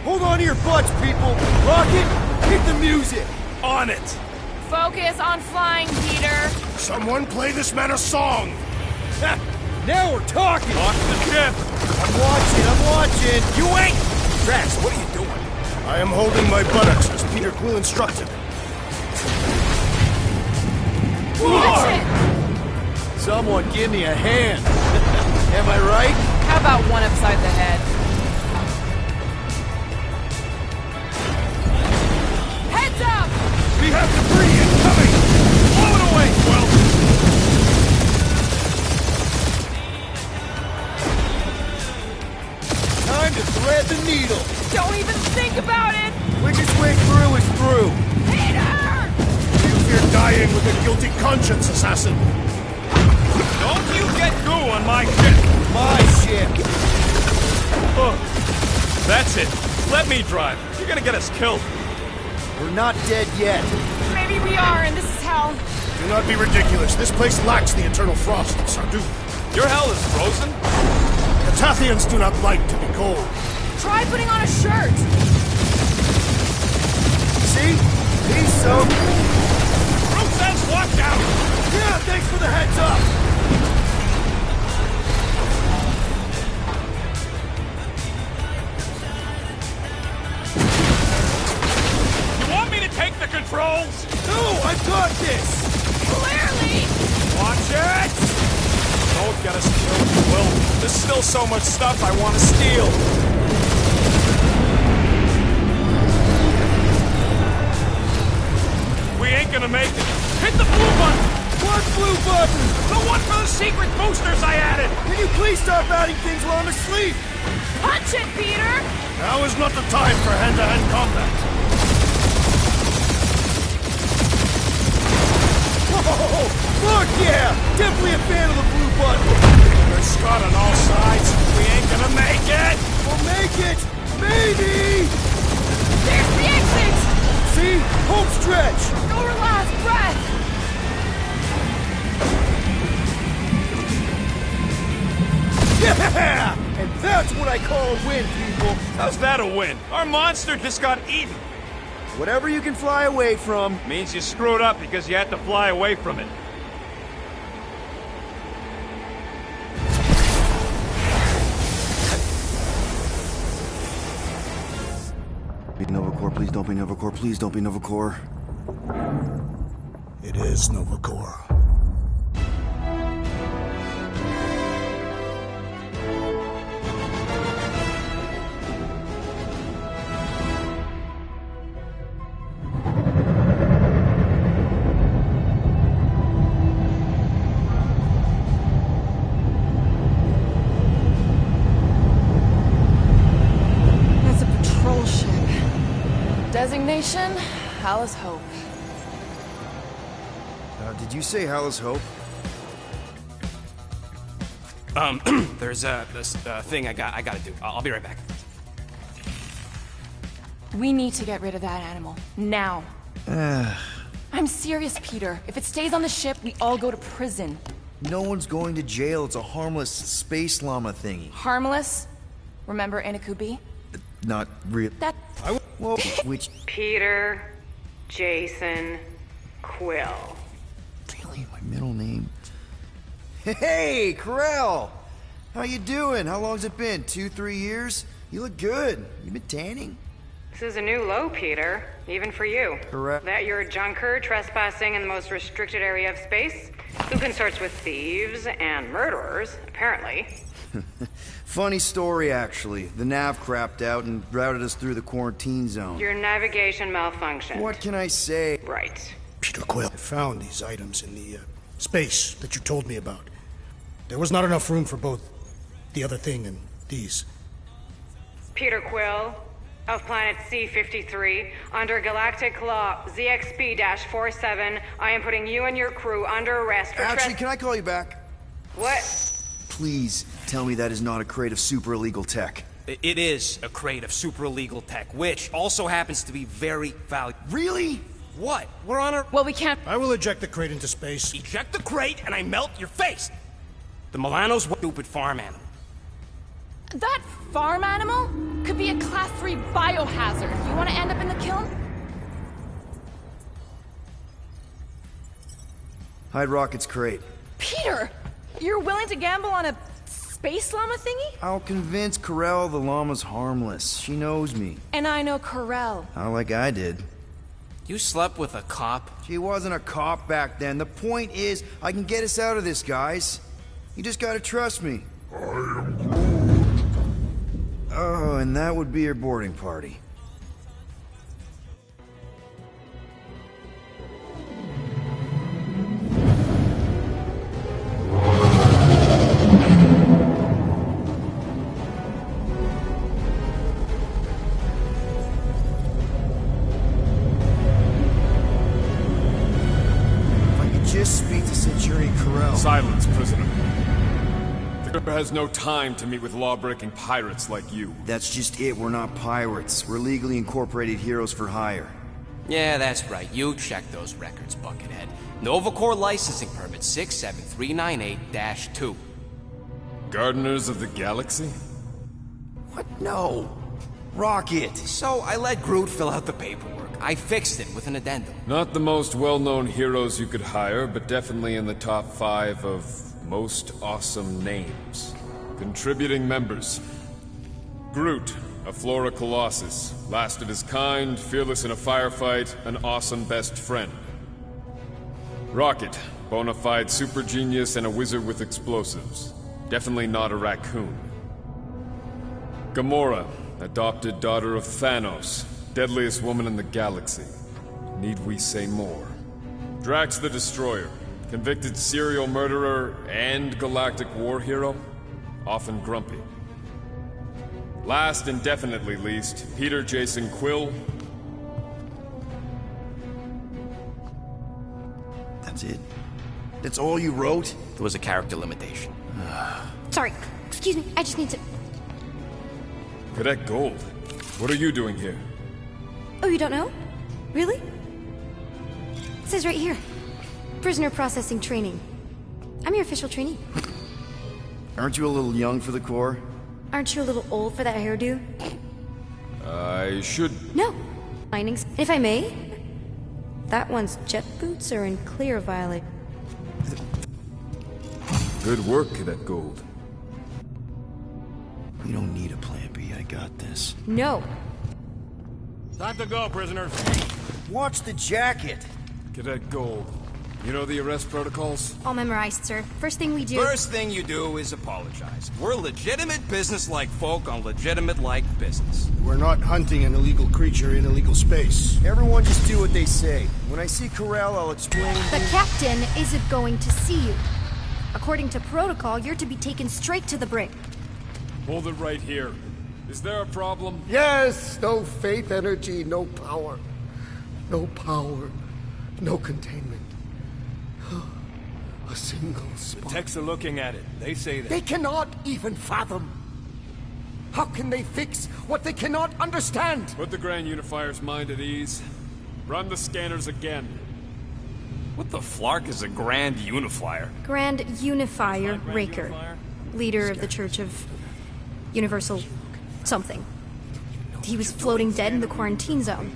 Hold on to your butts, people! Rocket, hit the music! On it! Focus on flying, Peter. Someone play this man a song! Ha! Now we're talking! Lock the ship! I'm watching! You ain't! Drax, what are you doing? I am holding my buttocks as Peter Quill instructed. Watch it! Someone give me a hand! Am I right? How about one upside the head? Heads up! We have debris incoming! Blow it away, Quill! Time to thread the needle! Don't even think about it! Quickest way through is through! Peter! You fear dying with a guilty conscience, assassin! Don't you get goo on my ship! My ship! Ugh. That's it. Let me drive. You're gonna get us killed. We're not dead yet. Maybe we are, and this is hell. Do not be ridiculous. This place lacks the eternal frost of Sardu. Your hell is frozen? The Tathians do not like to be cold. Try putting on a shirt. See? He's so... Brute says watch out! Yeah, thanks for the heads up! You want me to take the controls? No, I've got this! Clearly! Watch it! Don't get us killed, Will. There's still so much stuff I want to steal. We ain't gonna make it. Hit the blue button! What blue button? The one for the secret boosters I added! Can you please stop adding things while I'm asleep? Punch it, Peter! Now is not the time for hand-to-hand combat. Whoa! Fuck yeah! Definitely a fan of the blue button! There's Scott on all sides. We ain't gonna make it! We'll make it! Maybe! There's the exit! See? Home stretch! Your last breath! Yeah! And that's what I call a win, people! How's that a win? Our monster just got eaten. Whatever you can fly away from. Means you screwed up because you had to fly away from it. Be Novacore, please don't be Novacore, please don't be Novacore. It is Novacore. That's a patrol ship. Designation, Alice Hope. Did you say Hallis Hope? There's this thing I gotta do. I'll be right back. We need to get rid of that animal. Now. I'm serious, Peter. If it stays on the ship, we all go to prison. No one's going to jail. It's a harmless space llama thingy. Harmless? Remember Inakubi? Not real. That... Whoa, which... Peter Jason Quill. Really? My middle name? Hey, Corell! How you doing? How long's it been? 2-3 years? You look good. You been tanning? This is a new low, Peter. Even for you. Correct. That you're a junker trespassing in the most restricted area of space? Who consorts with thieves and murderers, apparently. Funny story, actually. The nav crapped out and routed us through the quarantine zone. Your navigation malfunctioned. What can I say? Right. Peter Quill, I found these items in the space that you told me about. There was not enough room for both the other thing and these. Peter Quill, of planet C-53, under Galactic Law ZXP-47, I am putting you and your crew under arrest for Actually, can I call you back? What? Please tell me that is not a crate of super illegal tech. It is a crate of super illegal tech, which also happens to be very valuable. Really? What? We're on a... Well, we can't... I will eject the crate into space. Eject the crate and I melt your face! The Milano's stupid farm animal. That farm animal could be a Class 3 biohazard. You want to end up in the kiln? Hide Rocket's crate. Peter! You're willing to gamble on a space llama thingy? I'll convince Corell the llama's harmless. She knows me. And I know Corell. Not like I did. You slept with a cop? She wasn't a cop back then. The point is, I can get us out of this, guys. You just gotta trust me. I am Groot. Oh, and that would be your boarding party. Just speak to Centurion Corell. Silence, prisoner. The Gurr has no time to meet with law-breaking pirates like you. That's just it. We're not pirates. We're legally incorporated heroes for hire. Yeah, that's right. You check those records, Buckethead. Novacore licensing permit 67398-2. Gardeners of the Galaxy? What? No. Rocket. So I let Groot fill out the paperwork. I fixed it with an addendum. Not the most well-known heroes you could hire, but definitely in the top 5 of most awesome names. Contributing members. Groot, a Flora Colossus, last of his kind, fearless in a firefight, an awesome best friend. Rocket, bona fide super genius and a wizard with explosives. Definitely not a raccoon. Gamora, adopted daughter of Thanos, deadliest woman in the galaxy. Need we say more? Drax the Destroyer, convicted serial murderer and galactic war hero, often grumpy. Last and definitely least, Peter Jason Quill. That's it? That's all you wrote? There was a character limitation. Sorry, excuse me, I just need to... Cadet Gold, what are you doing here? Oh, you don't know? Really? It says right here. Prisoner processing training. I'm your official trainee. Aren't you a little young for the Corps? Aren't you a little old for that hairdo? I should... No. Linings. If I may, that one's jet boots are in clear violet. Good work, Cadet Gold. You don't need a plan B, I got this. No. Time to go, prisoners. Watch the jacket! Cadet Gold, you know the arrest protocols? All memorized, sir. First thing we do... First thing you do is apologize. We're legitimate business-like folk on legitimate-like business. We're not hunting an illegal creature in illegal space. Everyone just do what they say. When I see Corell, I'll explain... The captain isn't going to see you. According to protocol, you're to be taken straight to the brig. Hold it right here. Is there a problem? Yes! No faith energy, no power. No power, no containment. A single spot. The techs are looking at it. They say that. They cannot even fathom. How can they fix what they cannot understand? Put the Grand Unifier's mind at ease. Run the scanners again. What the flark is a Grand Unifier? Grand Unifier Raker. Leader of the Church of Universal something. He was floating dead in the quarantine zone.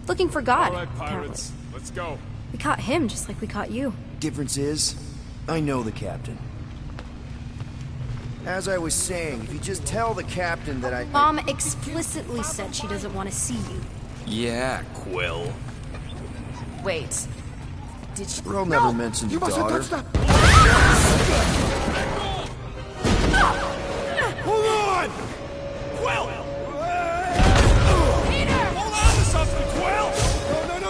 Looking for God, All right, pirates. Let's go. We caught him just like we caught you. Difference is, I know the captain. As I was saying, if you just tell the captain that Mom explicitly said she doesn't want to see you. Yeah, Quill. Wait. Did she... Earl never mentioned You mustn't daughter. touch that! Hold on! Quill! Peter! Hold on to something, Quill! No!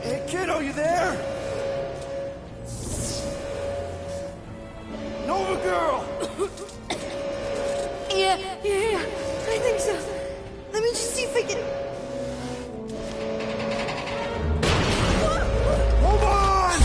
Hey, kiddo, you there? Nova girl! Yeah, I think so. Let me just see if I can... Hold on!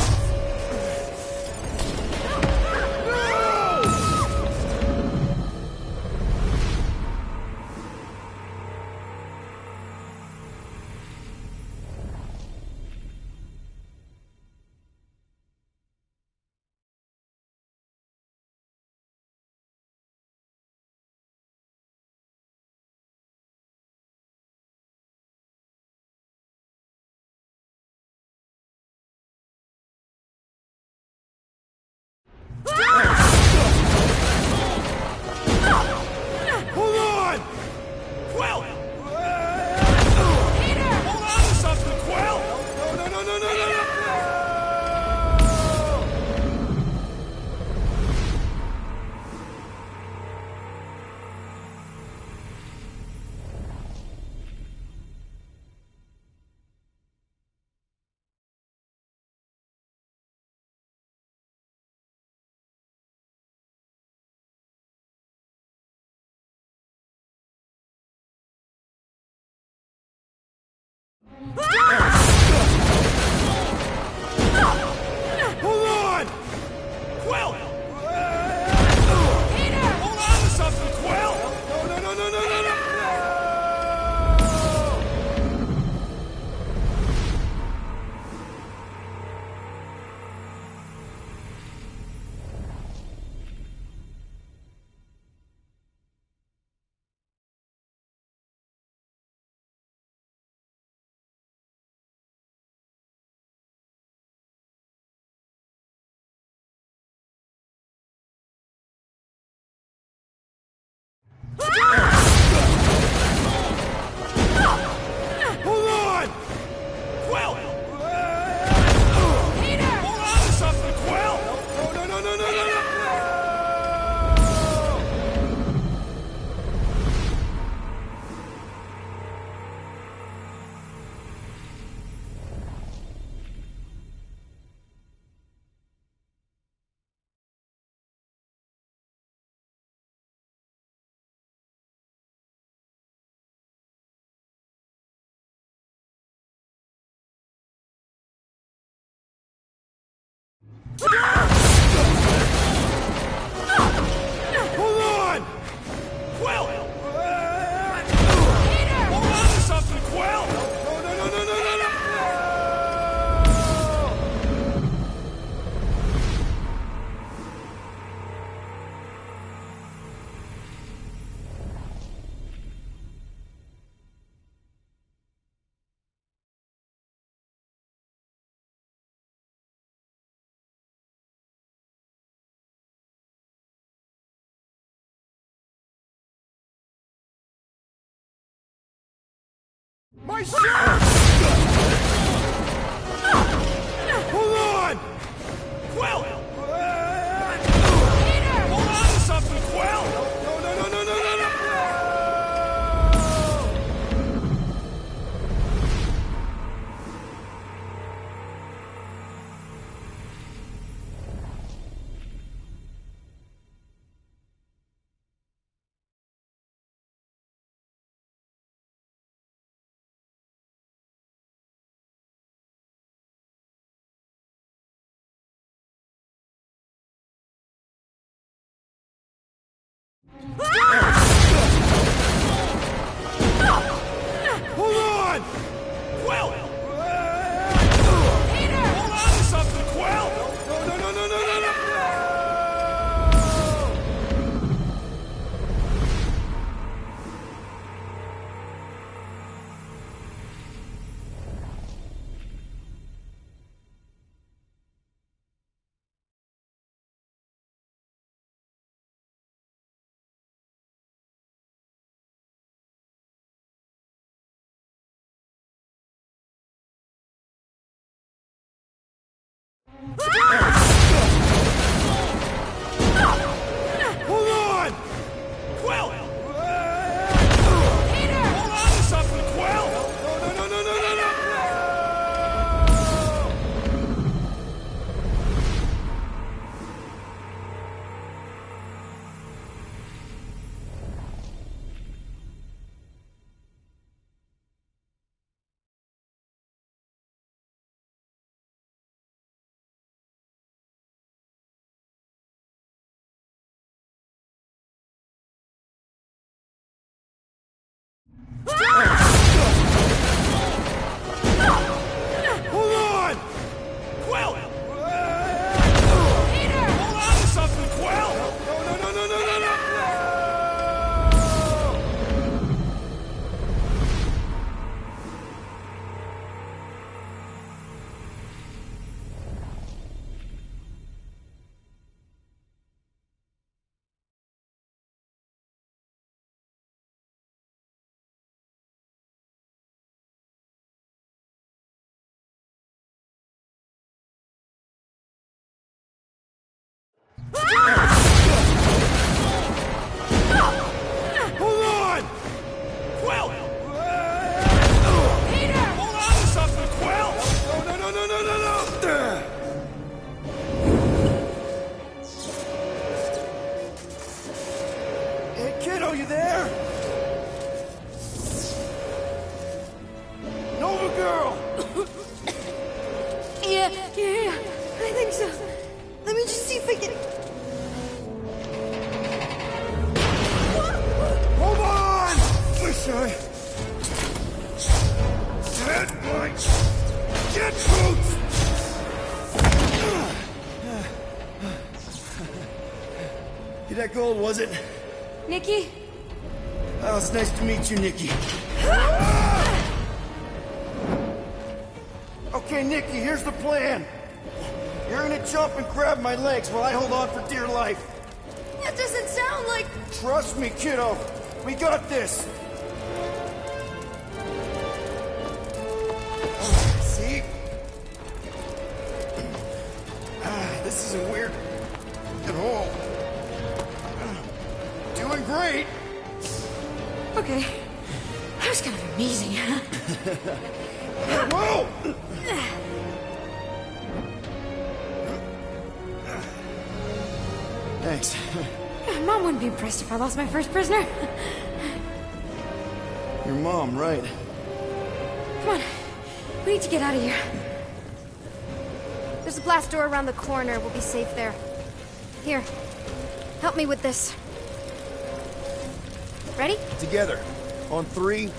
Hold on! Quill! Hold on to something, Quill! No! Hold on! Quill! Hold on to something, Quill! No! Hold on! Quill! Hold on to something, Quill! No! My shirt! Hold on! Quill! Hold on to something, Quill! No! Hold on! Quill! Hold on to something, Quill! No! think so. Let me just see if I can... Hold on! Wish I... Dead right! Get boots! Get that gold, was it? Nikki? Oh, it's nice to meet you, Nikki. Okay, Nikki, here's the plan. You're gonna jump and grab my legs while I hold on for dear life. That doesn't sound like... Trust me, kiddo. We got this. See? This isn't weird at all. Doing great. Okay. That was kind of amazing, huh? Whoa! Thanks. Mom wouldn't be impressed if I lost my first prisoner. Your mom, right? Come on. We need to get out of here. There's a blast door around the corner. We'll be safe there. Here. Help me with this. Ready? Together. On 3,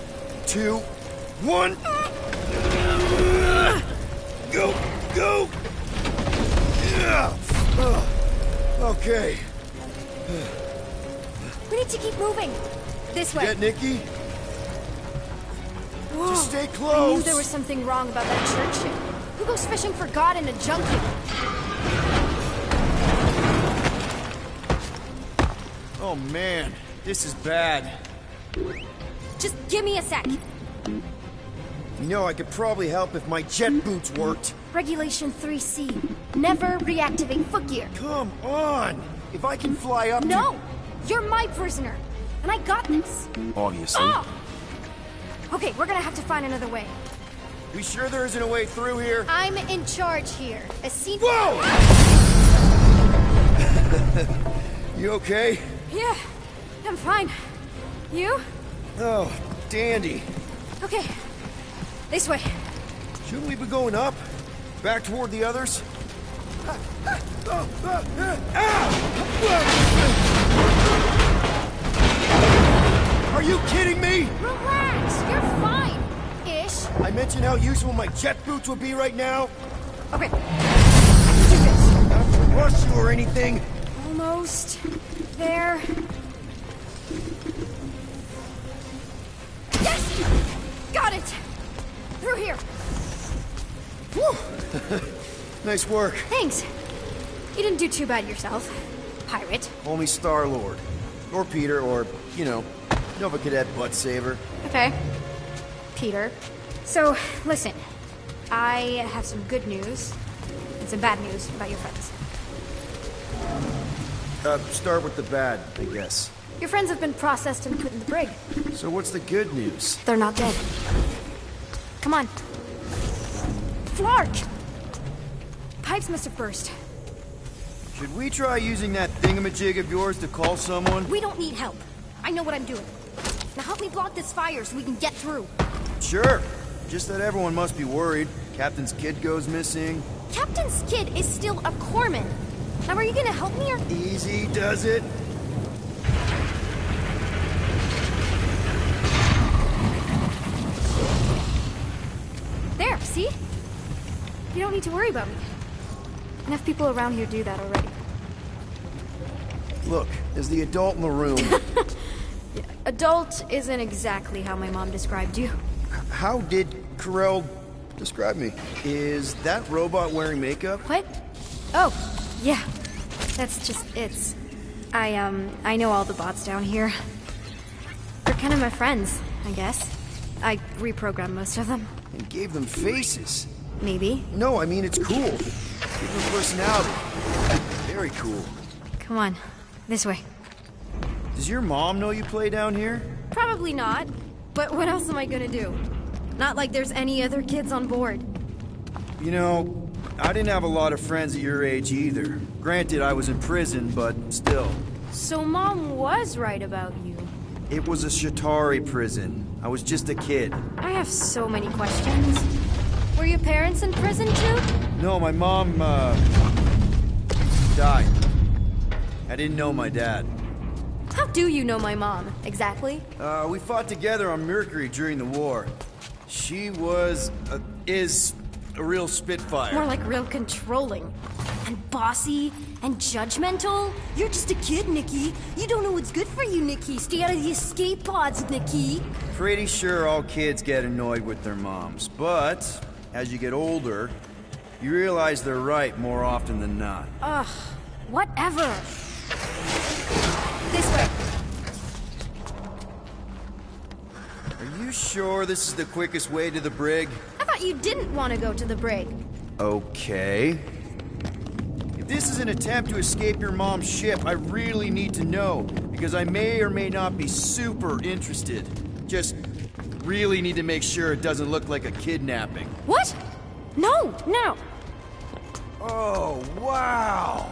2, 1. Go! Go! Okay. We need to keep moving. This way. Get Nikki? Whoa. Just stay I close. knew there was something wrong about that church ship. Who goes fishing for God in a junkie? Oh man, this is bad. Just give me a sec. You know, I could probably help if my jet boots worked. Regulation 3C. Never reactivate footgear. Come on! If I can fly up No! You're my prisoner. And I got this. Obviously. Oh! Okay, we're gonna have to find another way. We sure there isn't a way through here? I'm in charge here. A scene. Whoa! You okay? Yeah, I'm fine. You? Oh, dandy. Okay. This way. Shouldn't we be going up? Back toward the others? Are you kidding me? Relax, you're fine. Ish. I mentioned how useful my jet boots would be right now. Okay. I can do this. Not to rush you or anything. Almost. There. Yes! Got it! Through here. Whew. Nice work. Thanks. You didn't do too bad yourself. Pirate. Only Star-Lord. Or Peter, or, you know, Nova Cadet Butt Saver. Okay. Peter. So, listen. I have some good news and some bad news about your friends. Start with the bad, I guess. Your friends have been processed and put in the brig. So what's the good news? They're not dead. Come on. Flark! Pipes must have burst. Should we try using that thingamajig of yours to call someone? We don't need help. I know what I'm doing. Now help me block this fire so we can get through. Sure. Just that everyone must be worried. Captain's kid goes missing. Captain's kid is still a corpsman. Now are you gonna help me or... Easy does it. There, see? You don't need to worry about me. Enough people around here do that already. Look, as the adult in the room... Adult isn't exactly how my mom described you. How did Carell describe me? Is that robot wearing makeup? What? Oh, yeah. That's just it. I know all the bots down here. They're kind of my friends, I guess. I reprogrammed most of them. And gave them faces. Maybe. No, I mean, it's cool. Give them personality. Very cool. Come on. This way. Does your mom know you play down here? Probably not. But what else am I gonna do? Not like there's any other kids on board. You know, I didn't have a lot of friends at your age either. Granted, I was in prison, but still. So Mom was right about you. It was a Shatari prison. I was just a kid. I have so many questions. Were your parents in prison too? No, my mom, Died. I didn't know my dad. How do you know my mom, exactly? We fought together on Mercury during the war. She is a real spitfire. More like real controlling. And bossy and judgmental. You're just a kid, Nikki. You don't know what's good for you, Nikki. Stay out of the escape pods, Nikki. Pretty sure all kids get annoyed with their moms, but as you get older, you realize they're right more often than not. Ugh, whatever. This way. Are you sure this is the quickest way to the brig? I thought you didn't want to go to the brig. Okay. If this is an attempt to escape your mom's ship, I really need to know, because I may or may not be super interested. Just really need to make sure it doesn't look like a kidnapping. What? No, no. Oh, wow!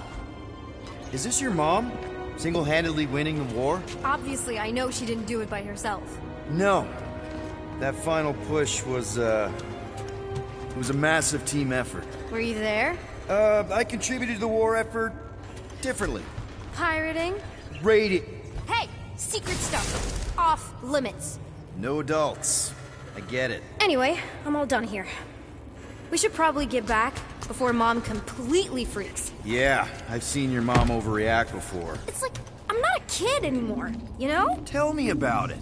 Is this your mom? Single-handedly winning the war? Obviously, I know she didn't do it by herself. No. That final push was, it was a massive team effort. Were you there? I contributed to the war effort differently. Pirating? Raiding. Hey, secret stuff. Off limits. No adults. I get it. Anyway, I'm all done here. We should probably get back before Mom completely freaks. Yeah, I've seen your mom overreact before. It's like, I'm not a kid anymore, you know? Tell me about it.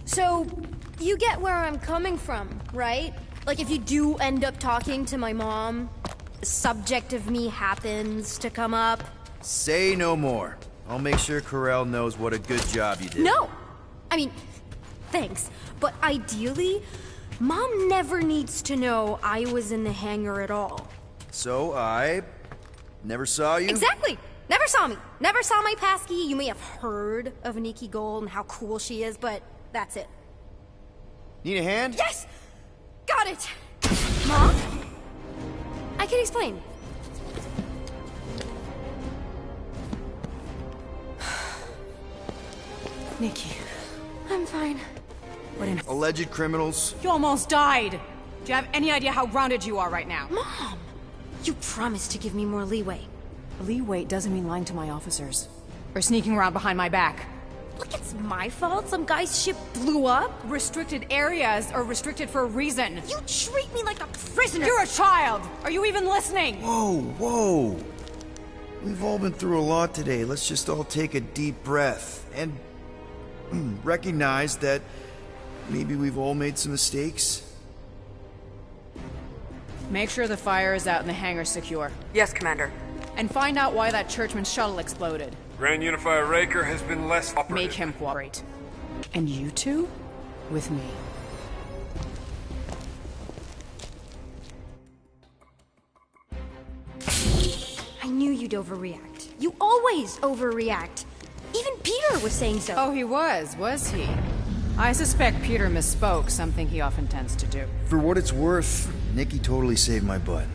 So, you get where I'm coming from, right? Like, if you do end up talking to my mom, the subject of me happens to come up. Say no more. I'll make sure Corell knows what a good job you did. No! I mean, thanks. But ideally, Mom never needs to know I was in the hangar at all. So I never saw you? Exactly! Never saw me. Never saw my passkey. You may have heard of Nikki Gold and how cool she is, but that's it. Need a hand? Yes! Got it! Mom? I can explain. Nikki. I'm fine. What an... Alleged criminals. You almost died! Do you have any idea how grounded you are right now? Mom! You promised to give me more leeway. Leeway doesn't mean lying to my officers. Or sneaking around behind my back. Look, it's my fault some guy's ship blew up. Restricted areas are restricted for a reason. You treat me like a prisoner! You're a child! Are you even listening? Whoa, whoa. We've all been through a lot today. Let's just all take a deep breath and recognize that maybe we've all made some mistakes. Make sure the fire is out and the hangar secure. Yes, Commander. And find out why that churchman's shuttle exploded. Grand Unifier Raker has been less operative. Make him cooperate. And you two, with me. I knew you'd overreact. You always overreact. Even Peter was saying so. Oh, he was he? I suspect Peter misspoke, something he often tends to do. For what it's worth, Nikki totally saved my butt.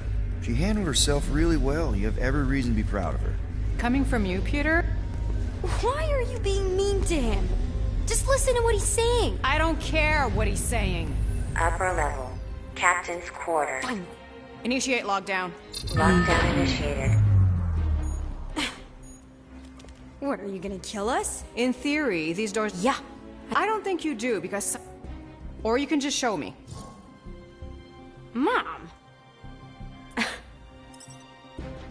She handled herself really well. You have every reason to be proud of her. Coming from you, Peter? Why are you being mean to him? Just listen to what he's saying. I don't care what he's saying. Upper level. Captain's quarters. Fine. Initiate lockdown. Lockdown initiated. What, are you gonna kill us? In theory, these doors... Yeah. I don't think you do, because... Or you can just show me. Mom!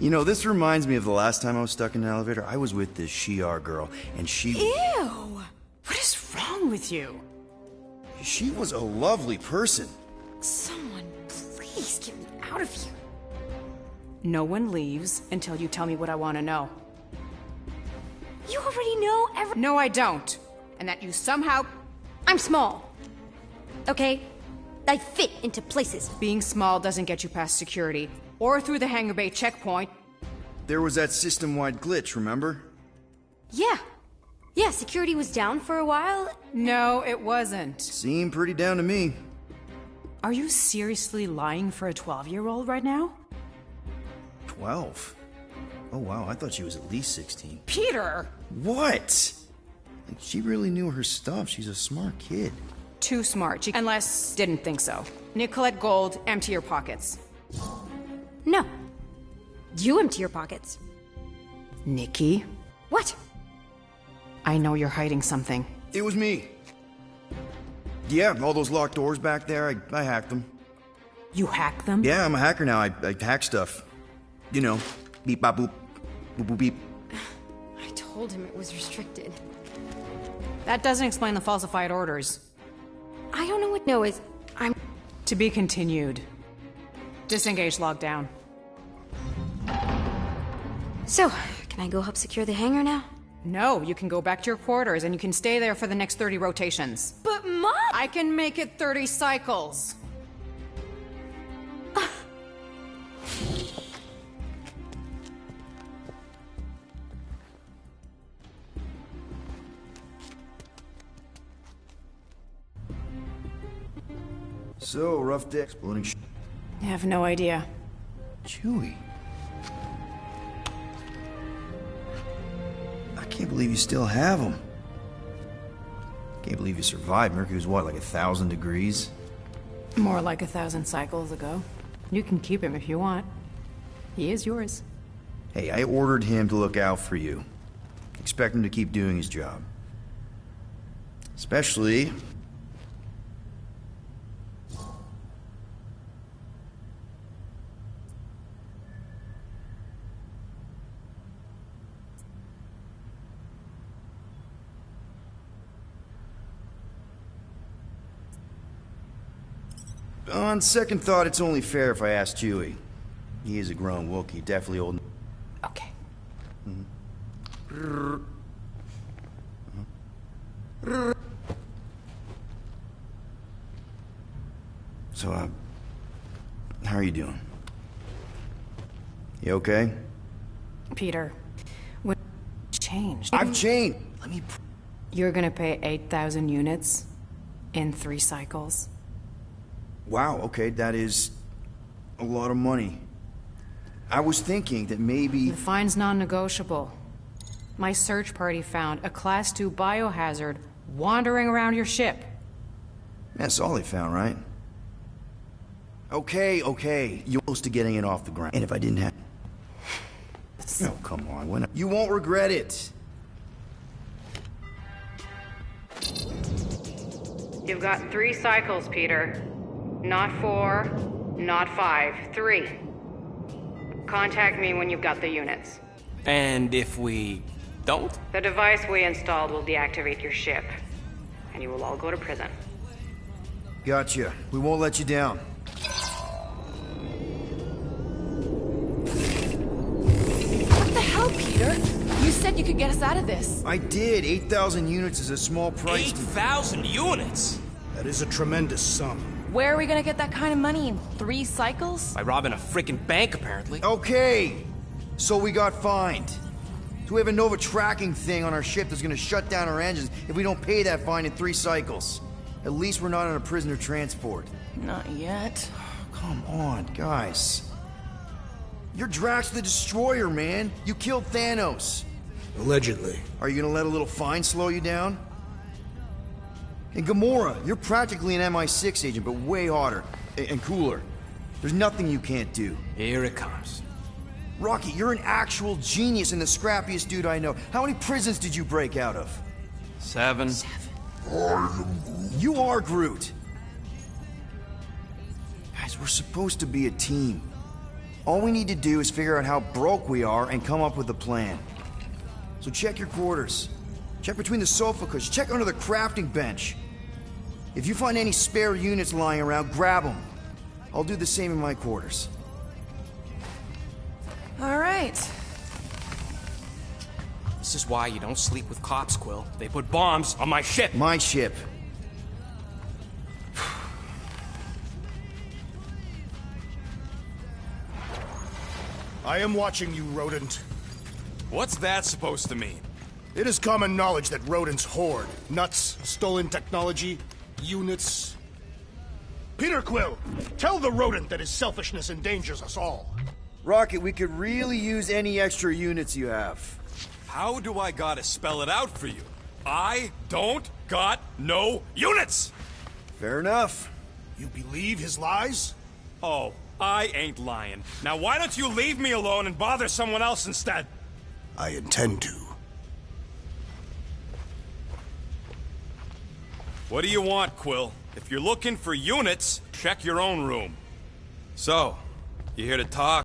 You know, this reminds me of the last time I was stuck in an elevator. I was with this Shi'ar girl, and she... Ew! What is wrong with you? She was a lovely person. Someone, please get me out of here. No one leaves until you tell me what I want to know. You already know every... No, I don't. And that you somehow... I'm small. Okay? I fit into places. Being small doesn't get you past security. Or through the hangar bay checkpoint. There was that system-wide glitch, remember? Yeah. Yeah, security was down for a while. No, it wasn't. Seemed pretty down to me. Are you seriously lying for a 12-year-old right now? 12? Oh wow, I thought she was at least 16. Peter! What? Like, she really knew her stuff. She's a smart kid. Too smart. Unless didn't think so. Nicolette Gold, empty your pockets. No. You empty your pockets. Nikki? What? I know you're hiding something. It was me. Yeah, all those locked doors back there, I hacked them. You hacked them? Yeah, I'm a hacker now. I hack stuff. You know, beep, bop, boop, boop, boop, beep. I told him it was restricted. That doesn't explain the falsified orders. I don't know what no is. I'm... To be continued. Disengage lockdown. So, can I go help secure the hangar now? No, you can go back to your quarters and you can stay there for the next 30 rotations. But Mom! I can make it 30 cycles. So, rough day. Exploding I have no idea. Chewie. I can't believe you still have them. Can't believe you survived. Mercury was what, like 1,000 degrees? More like 1,000 cycles ago. You can keep him if you want. He is yours. Hey, I ordered him to look out for you. Expect him to keep doing his job. Especially... On second thought, it's only fair if I ask Chewie. He is a grown Wookiee, definitely old. Okay. So, how are you doing? You okay? Peter, what changed? I've changed. Let me... You're gonna pay 8,000 units in 3 cycles? Wow, okay, that is a lot of money. I was thinking that maybe... The fine's non-negotiable. My search party found a Class 2 biohazard wandering around your ship. That's all they found, right? Okay. You're close to getting it off the ground. And if I didn't have... Oh, come on. When... You won't regret it. You've got 3 cycles, Peter. Not 4, not 5, 3. Contact me when you've got the units. And if we don't? The device we installed will deactivate your ship, and you will all go to prison. Gotcha. We won't let you down. What the hell, Peter? You said you could get us out of this. I did. 8,000 units is a small price. 8,000 units? That is a tremendous sum. Where are we gonna get that kind of money in 3 cycles? By robbing a freaking bank, apparently. Okay. So we got fined. So we have a Nova tracking thing on our ship that's gonna shut down our engines if we don't pay that fine in 3 cycles. At least we're not on a prisoner transport. Not yet. Come on, guys. You're Drax the Destroyer, man. You killed Thanos. Allegedly. Are you gonna let a little fine slow you down? And Gamora, you're practically an MI6 agent, but way hotter and cooler. There's nothing you can't do. Here it comes. Rocky, you're an actual genius and the scrappiest dude I know. How many prisons did you break out of? 7. You are Groot. Guys, we're supposed to be a team. All we need to do is figure out how broke we are and come up with a plan. So check your quarters. Check between the sofa cushions. Check under the crafting bench. If you find any spare units lying around, grab them. I'll do the same in my quarters. All right. This is why you don't sleep with cops, Quill. They put bombs on my ship. My ship. I am watching you, rodent. What's that supposed to mean? It is common knowledge that rodents hoard nuts, stolen technology, units. Peter Quill, tell the rodent that his selfishness endangers us all. Rocket, we could really use any extra units you have. How do I gotta spell it out for you? I don't got no units! Fair enough. You believe his lies? Oh, I ain't lying. Now why don't you leave me alone and bother someone else instead? I intend to. What do you want, Quill? If you're looking for units, check your own room. So, you here to talk?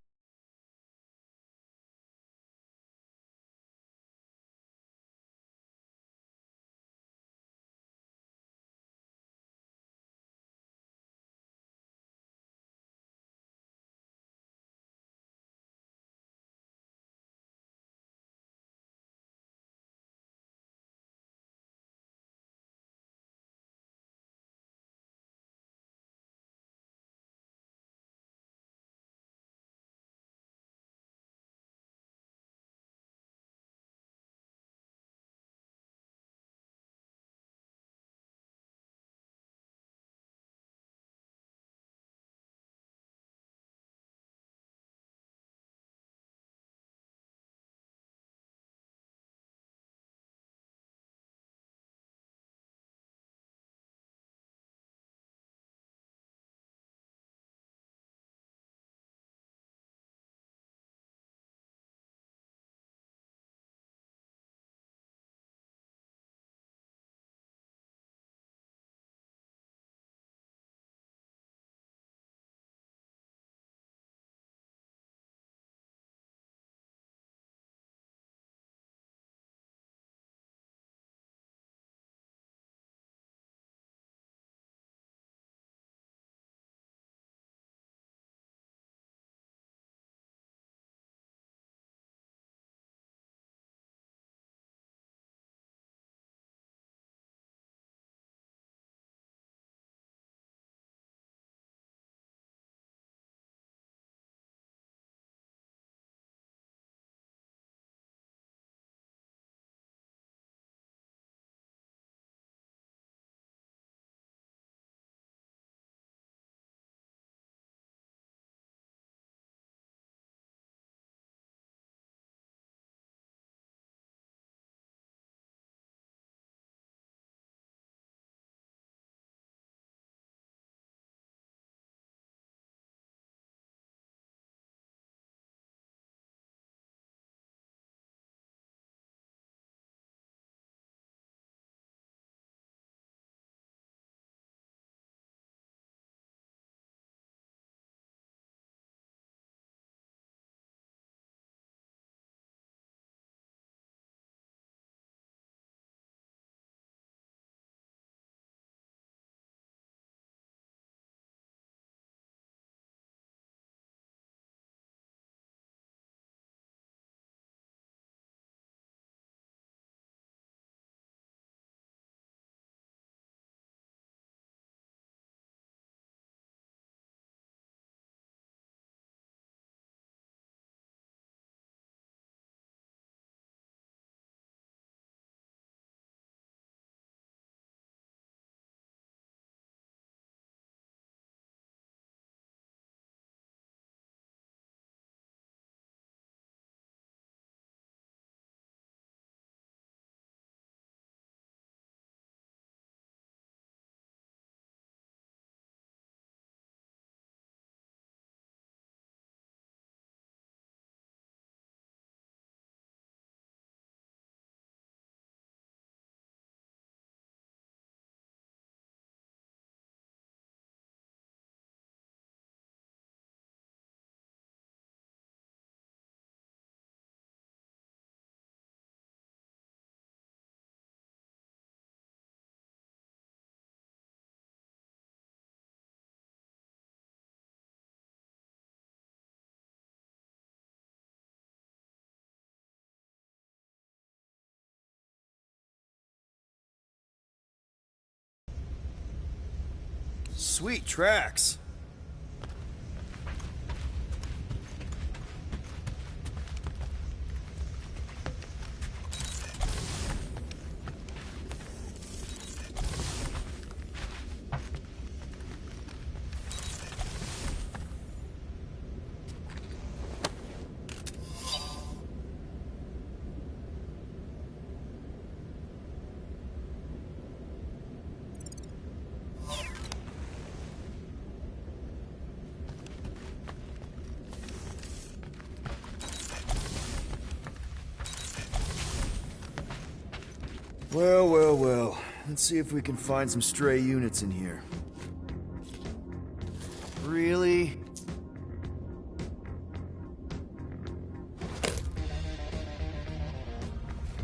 Sweet tracks. Well, well, well. Let's see if we can find some stray units in here. Really?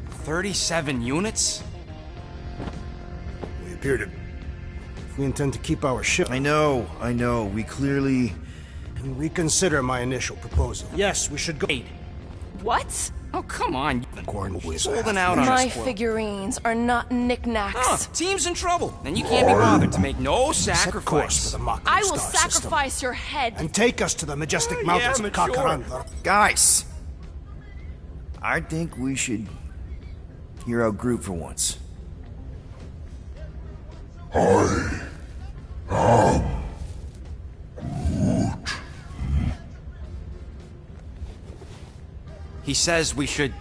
"37 units? We appear to... If we intend to keep our ship... I know. We clearly... And reconsider my initial proposal. Yes, we should go... What? Oh, come on. Corn He's holding out on My us, Quill. figurines are not knickknacks. Huh, team's in trouble, and you can't be bothered to make no Set course for sacrifice. the Mako I will star sacrifice system. your head. And take us to the majestic mountains of mature. Kakaranda. Guys! I think we should hear out Groot for once. I am Groot. He says we should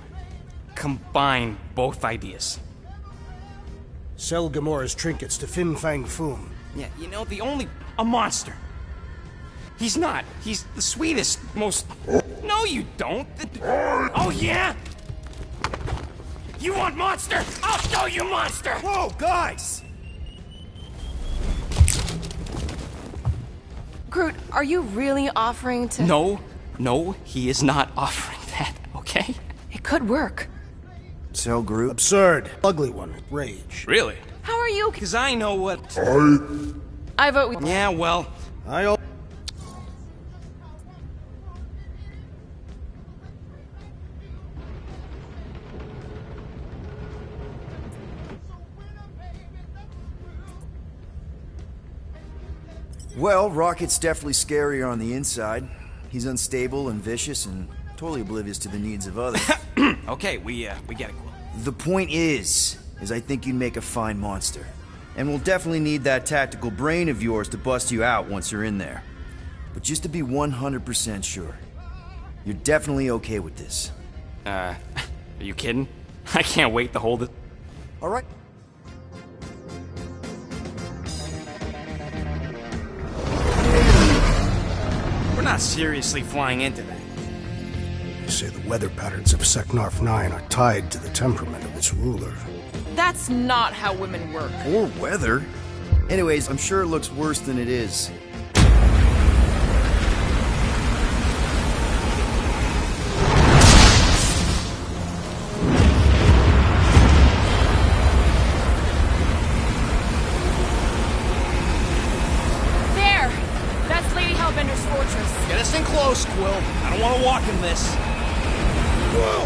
combine both ideas. Sell Gamora's trinkets to Fin Fang Foom. Yeah, you know, a monster. He's not. He's the sweetest, most... No, you don't. Oh, yeah? You want monster? I'll show you monster! Whoa, guys! Groot, are you really offering to... No, he is not offering that, okay? It could work. Sell Groot? Absurd. Ugly one. Rage. Really? How are you? Because I know what... I vote we... Yeah, well... Well, Rocket's definitely scarier on the inside. He's unstable and vicious and totally oblivious to the needs of others. Okay, we get it, Quill. The point is I think you'd make a fine monster. And we'll definitely need that tactical brain of yours to bust you out once you're in there. But just to be 100% sure, you're definitely okay with this. Are you kidding? I can't wait to hold it. All right. We're not seriously flying into that. You say the weather patterns of Seknarf 9 are tied to the temperament of its ruler. That's not how women work. Or weather. Anyways, I'm sure it looks worse than it is. There! That's Lady Hellbender's fortress. Get us in close, Quill. I don't want to walk in this. Whoa!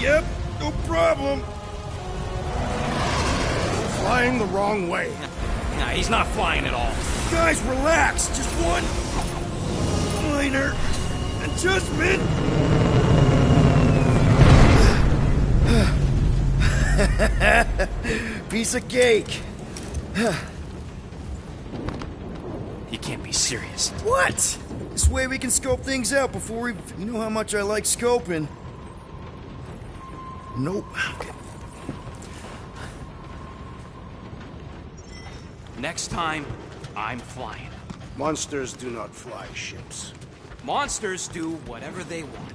Yep, no problem. Flying the wrong way. Nah, he's not flying at all. Guys, relax. Just one minor adjustment. Piece of cake. He can't be serious. What? This way we can scope things out before we... You know how much I like scoping. Nope. Okay. Next time, I'm flying. Monsters do not fly ships. Monsters do whatever they want.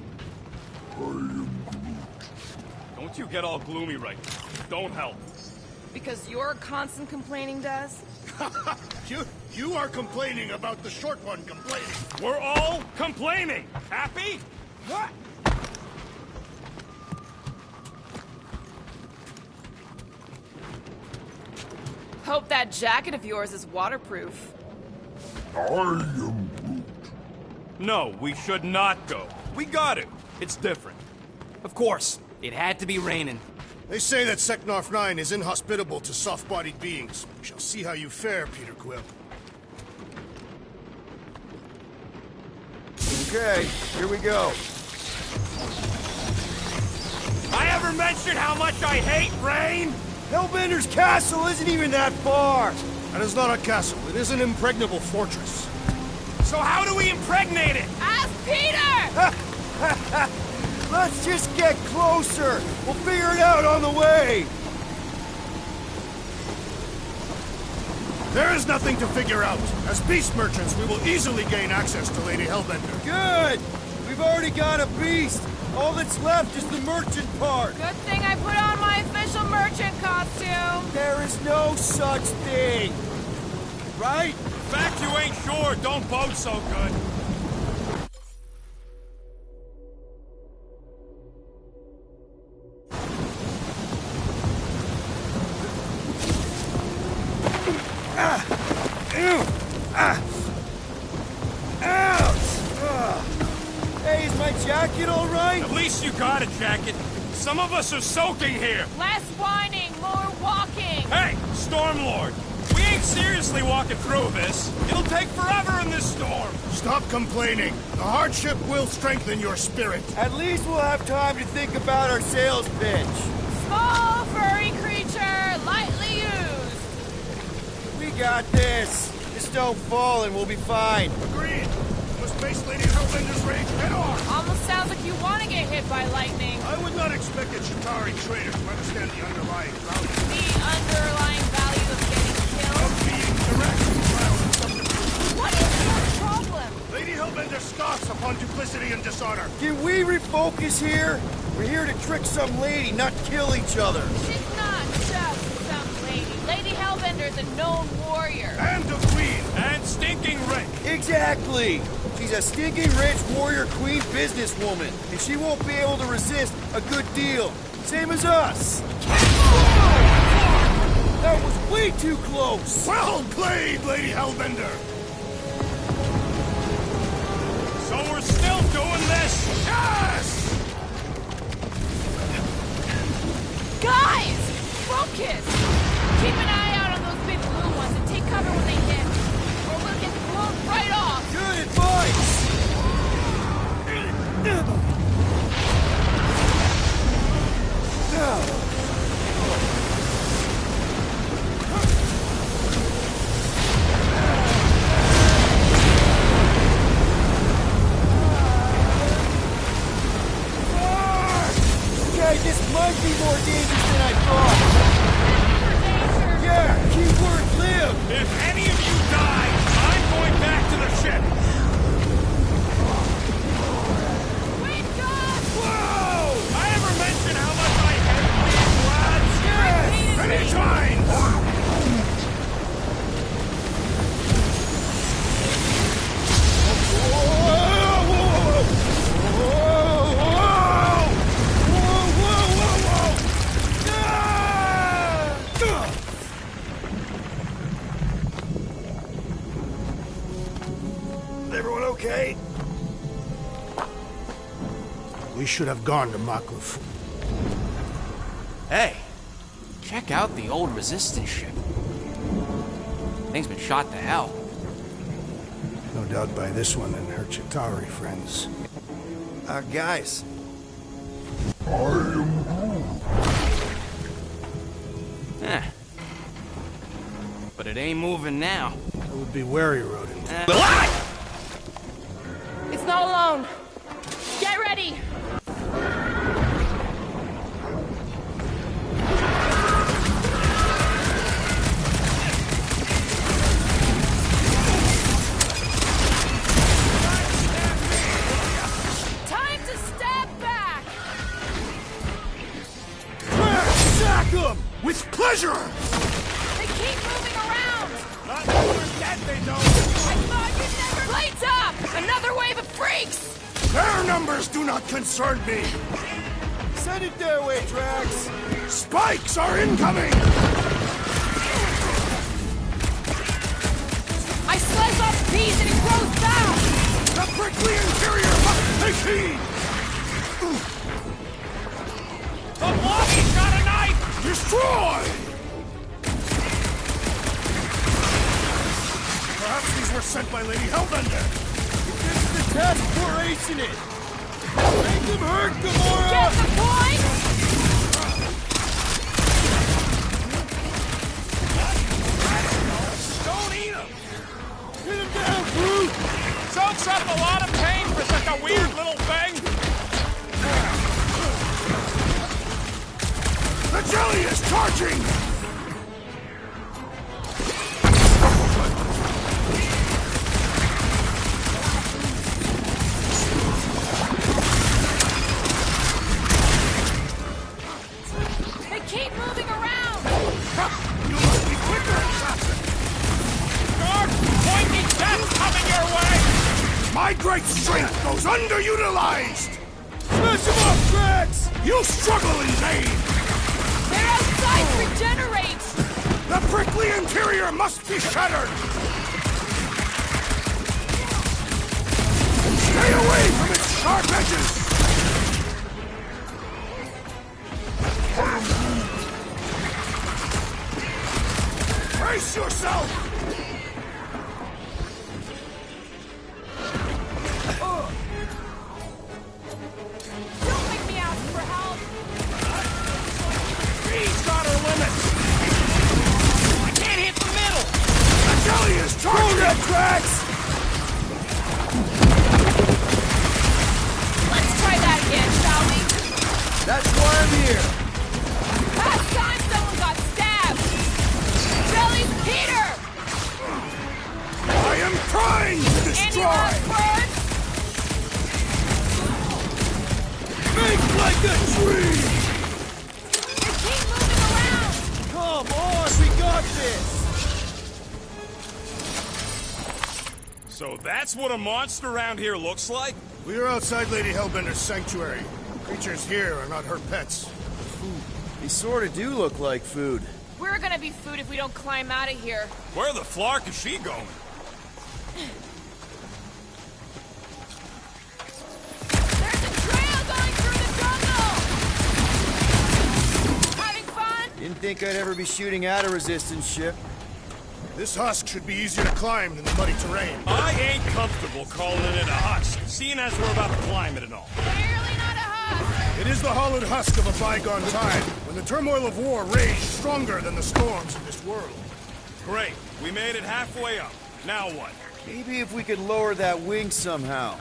Don't you get all gloomy right now. Don't help. Because your constant complaining does? You are complaining about the short one complaining. We're all complaining. Happy? What? Hope that jacket of yours is waterproof. I am Groot. No, we should not go. We got it. It's different. Of course, it had to be raining. They say that Seknarf 9 is inhospitable to soft-bodied beings. We shall see how you fare, Peter Quill. Okay, here we go. I ever mentioned how much I hate rain? Hellbender's castle isn't even that far. That is not a castle. It is an impregnable fortress. So how do we impregnate it? Ask Peter! Let's just get closer. We'll figure it out on the way. There is nothing to figure out. As beast merchants, we will easily gain access to Lady Hellbender. Good. We've already got a beast. All that's left is the merchant part. Good thing I put on my official merchant costume. There is no such thing. Right? The fact you ain't sure don't bode so good. Hey, is my jacket all right? At least you got a jacket. Some of us are soaking here. Less whining, more walking. Hey, Stormlord. We ain't seriously walking through this. It'll take forever in this storm. Stop complaining. The hardship will strengthen your spirit. At least we'll have time to think about our sales pitch. Small, furry creature, lightly used. We got this. Just don't fall and we'll be fine. Agreed. Must face Lady Hellbender's rage head on. Almost sounds like you want to get hit by lightning. I would not expect a Chitauri trader to understand the underlying value. The underlying value of getting killed? Of being direct, trial, and subterfuge. What is your problem? Lady Hellbender scoffs upon duplicity and dishonor. Can we refocus here? We're here to trick some lady, not kill each other. She's not just some lady. Lady Hellbender's a known warrior. And a queen. And stinking rich. Exactly. She's a stinking rich warrior queen businesswoman, and she won't be able to resist a good deal. Same as us. That was way too close. Well played, Lady Hellbender. So we're still doing this? Yes! Guys! Focus! Keep an eye out on those big blue ones and take cover when they hit. Or we'll get blown right off. Good advice! Okay, this might be more dangerous than I thought. Yeah, keyword live! If any of you die, I'm going back to the ship. Wait, God! Whoa! I ever mention how much I hate these lads? Yes! Many times! Everyone okay? We should have gone to Makluf. Hey, check out the old resistance ship. Thing's been shot to hell. No doubt by this one and her Chitauri friends. Guys. I am Groot. Eh. But it ain't moving now. I would be wary, Rodent. It's not alone. Get ready! Time to step back! Sack him! With pleasure! They keep moving around! Not knowing that they don't! I thought you'd never... Lights up! Another wave of freaks! Their numbers do not concern me! Send it their way, Drax! Spikes are incoming! I slice off bees and it grows back! The prickly interior must take heed! The blockie's got a knife! Destroy! Perhaps these were sent by Lady Hellbender. This is the test, we're acing it! Make them hurt, Gamora! Get the point? Don't eat them! Get him down, Groot! Soaks up a lot of pain for such a weird little thing! The jelly is charging! My great strength goes underutilized! Smash him up, Drax! You struggle in vain! Their outsides regenerate! The prickly interior must be shattered! Stay away from its sharp edges! Brace yourself! Don't make me ask for help! She's got her limits! I can't hit the middle! The jelly is charging! Throw that, Drax! Let's try that again, shall we? That's why I'm here. Last time someone got stabbed! Jelly's Peter! I am trying to Any destroy! last words? Make like a tree! They keep moving around! Come on, we got this! So that's what a monster around here looks like? We are outside Lady Hellbender's sanctuary. Creatures here are not her pets. They sort of do look like food. We're gonna be food if we don't climb out of here. Where the flark is she going? There's a trail going through the jungle! Having fun? Didn't think I'd ever be shooting at a resistance ship. This husk should be easier to climb than the muddy terrain. I ain't comfortable calling it a husk, seeing as we're about to climb it and all. Clearly not a husk! It is the hollowed husk of a bygone time, when the turmoil of war raged stronger than the storms of this world. Great, we made it halfway up. Now what? Maybe if we could lower that wing somehow.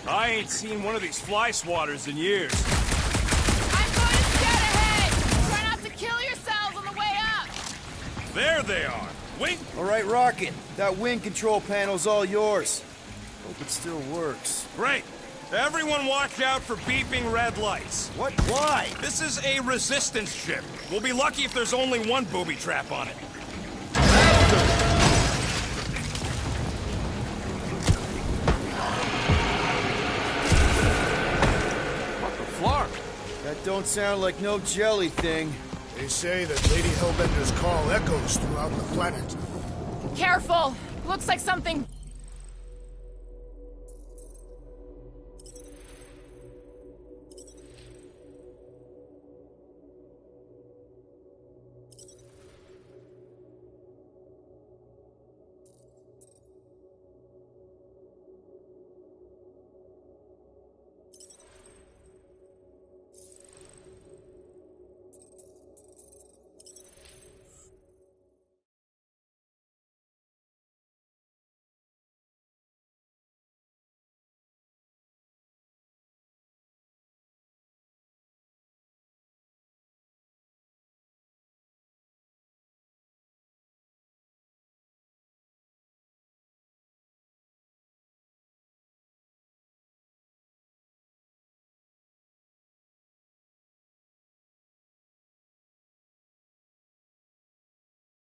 I ain't seen one of these fly swatters in years. I'm going to scout ahead! Try not to kill yourselves on the way up! There they are. Wait! All right, Rocket. That wing control panel's all yours. Hope it still works. Great. Everyone watch out for beeping red lights. What? Why? This is a resistance ship. We'll be lucky if there's only one booby trap on it. What the flark? That don't sound like no jelly thing. They say that Lady Hellbender's call echoes throughout the planet. Careful! Looks like something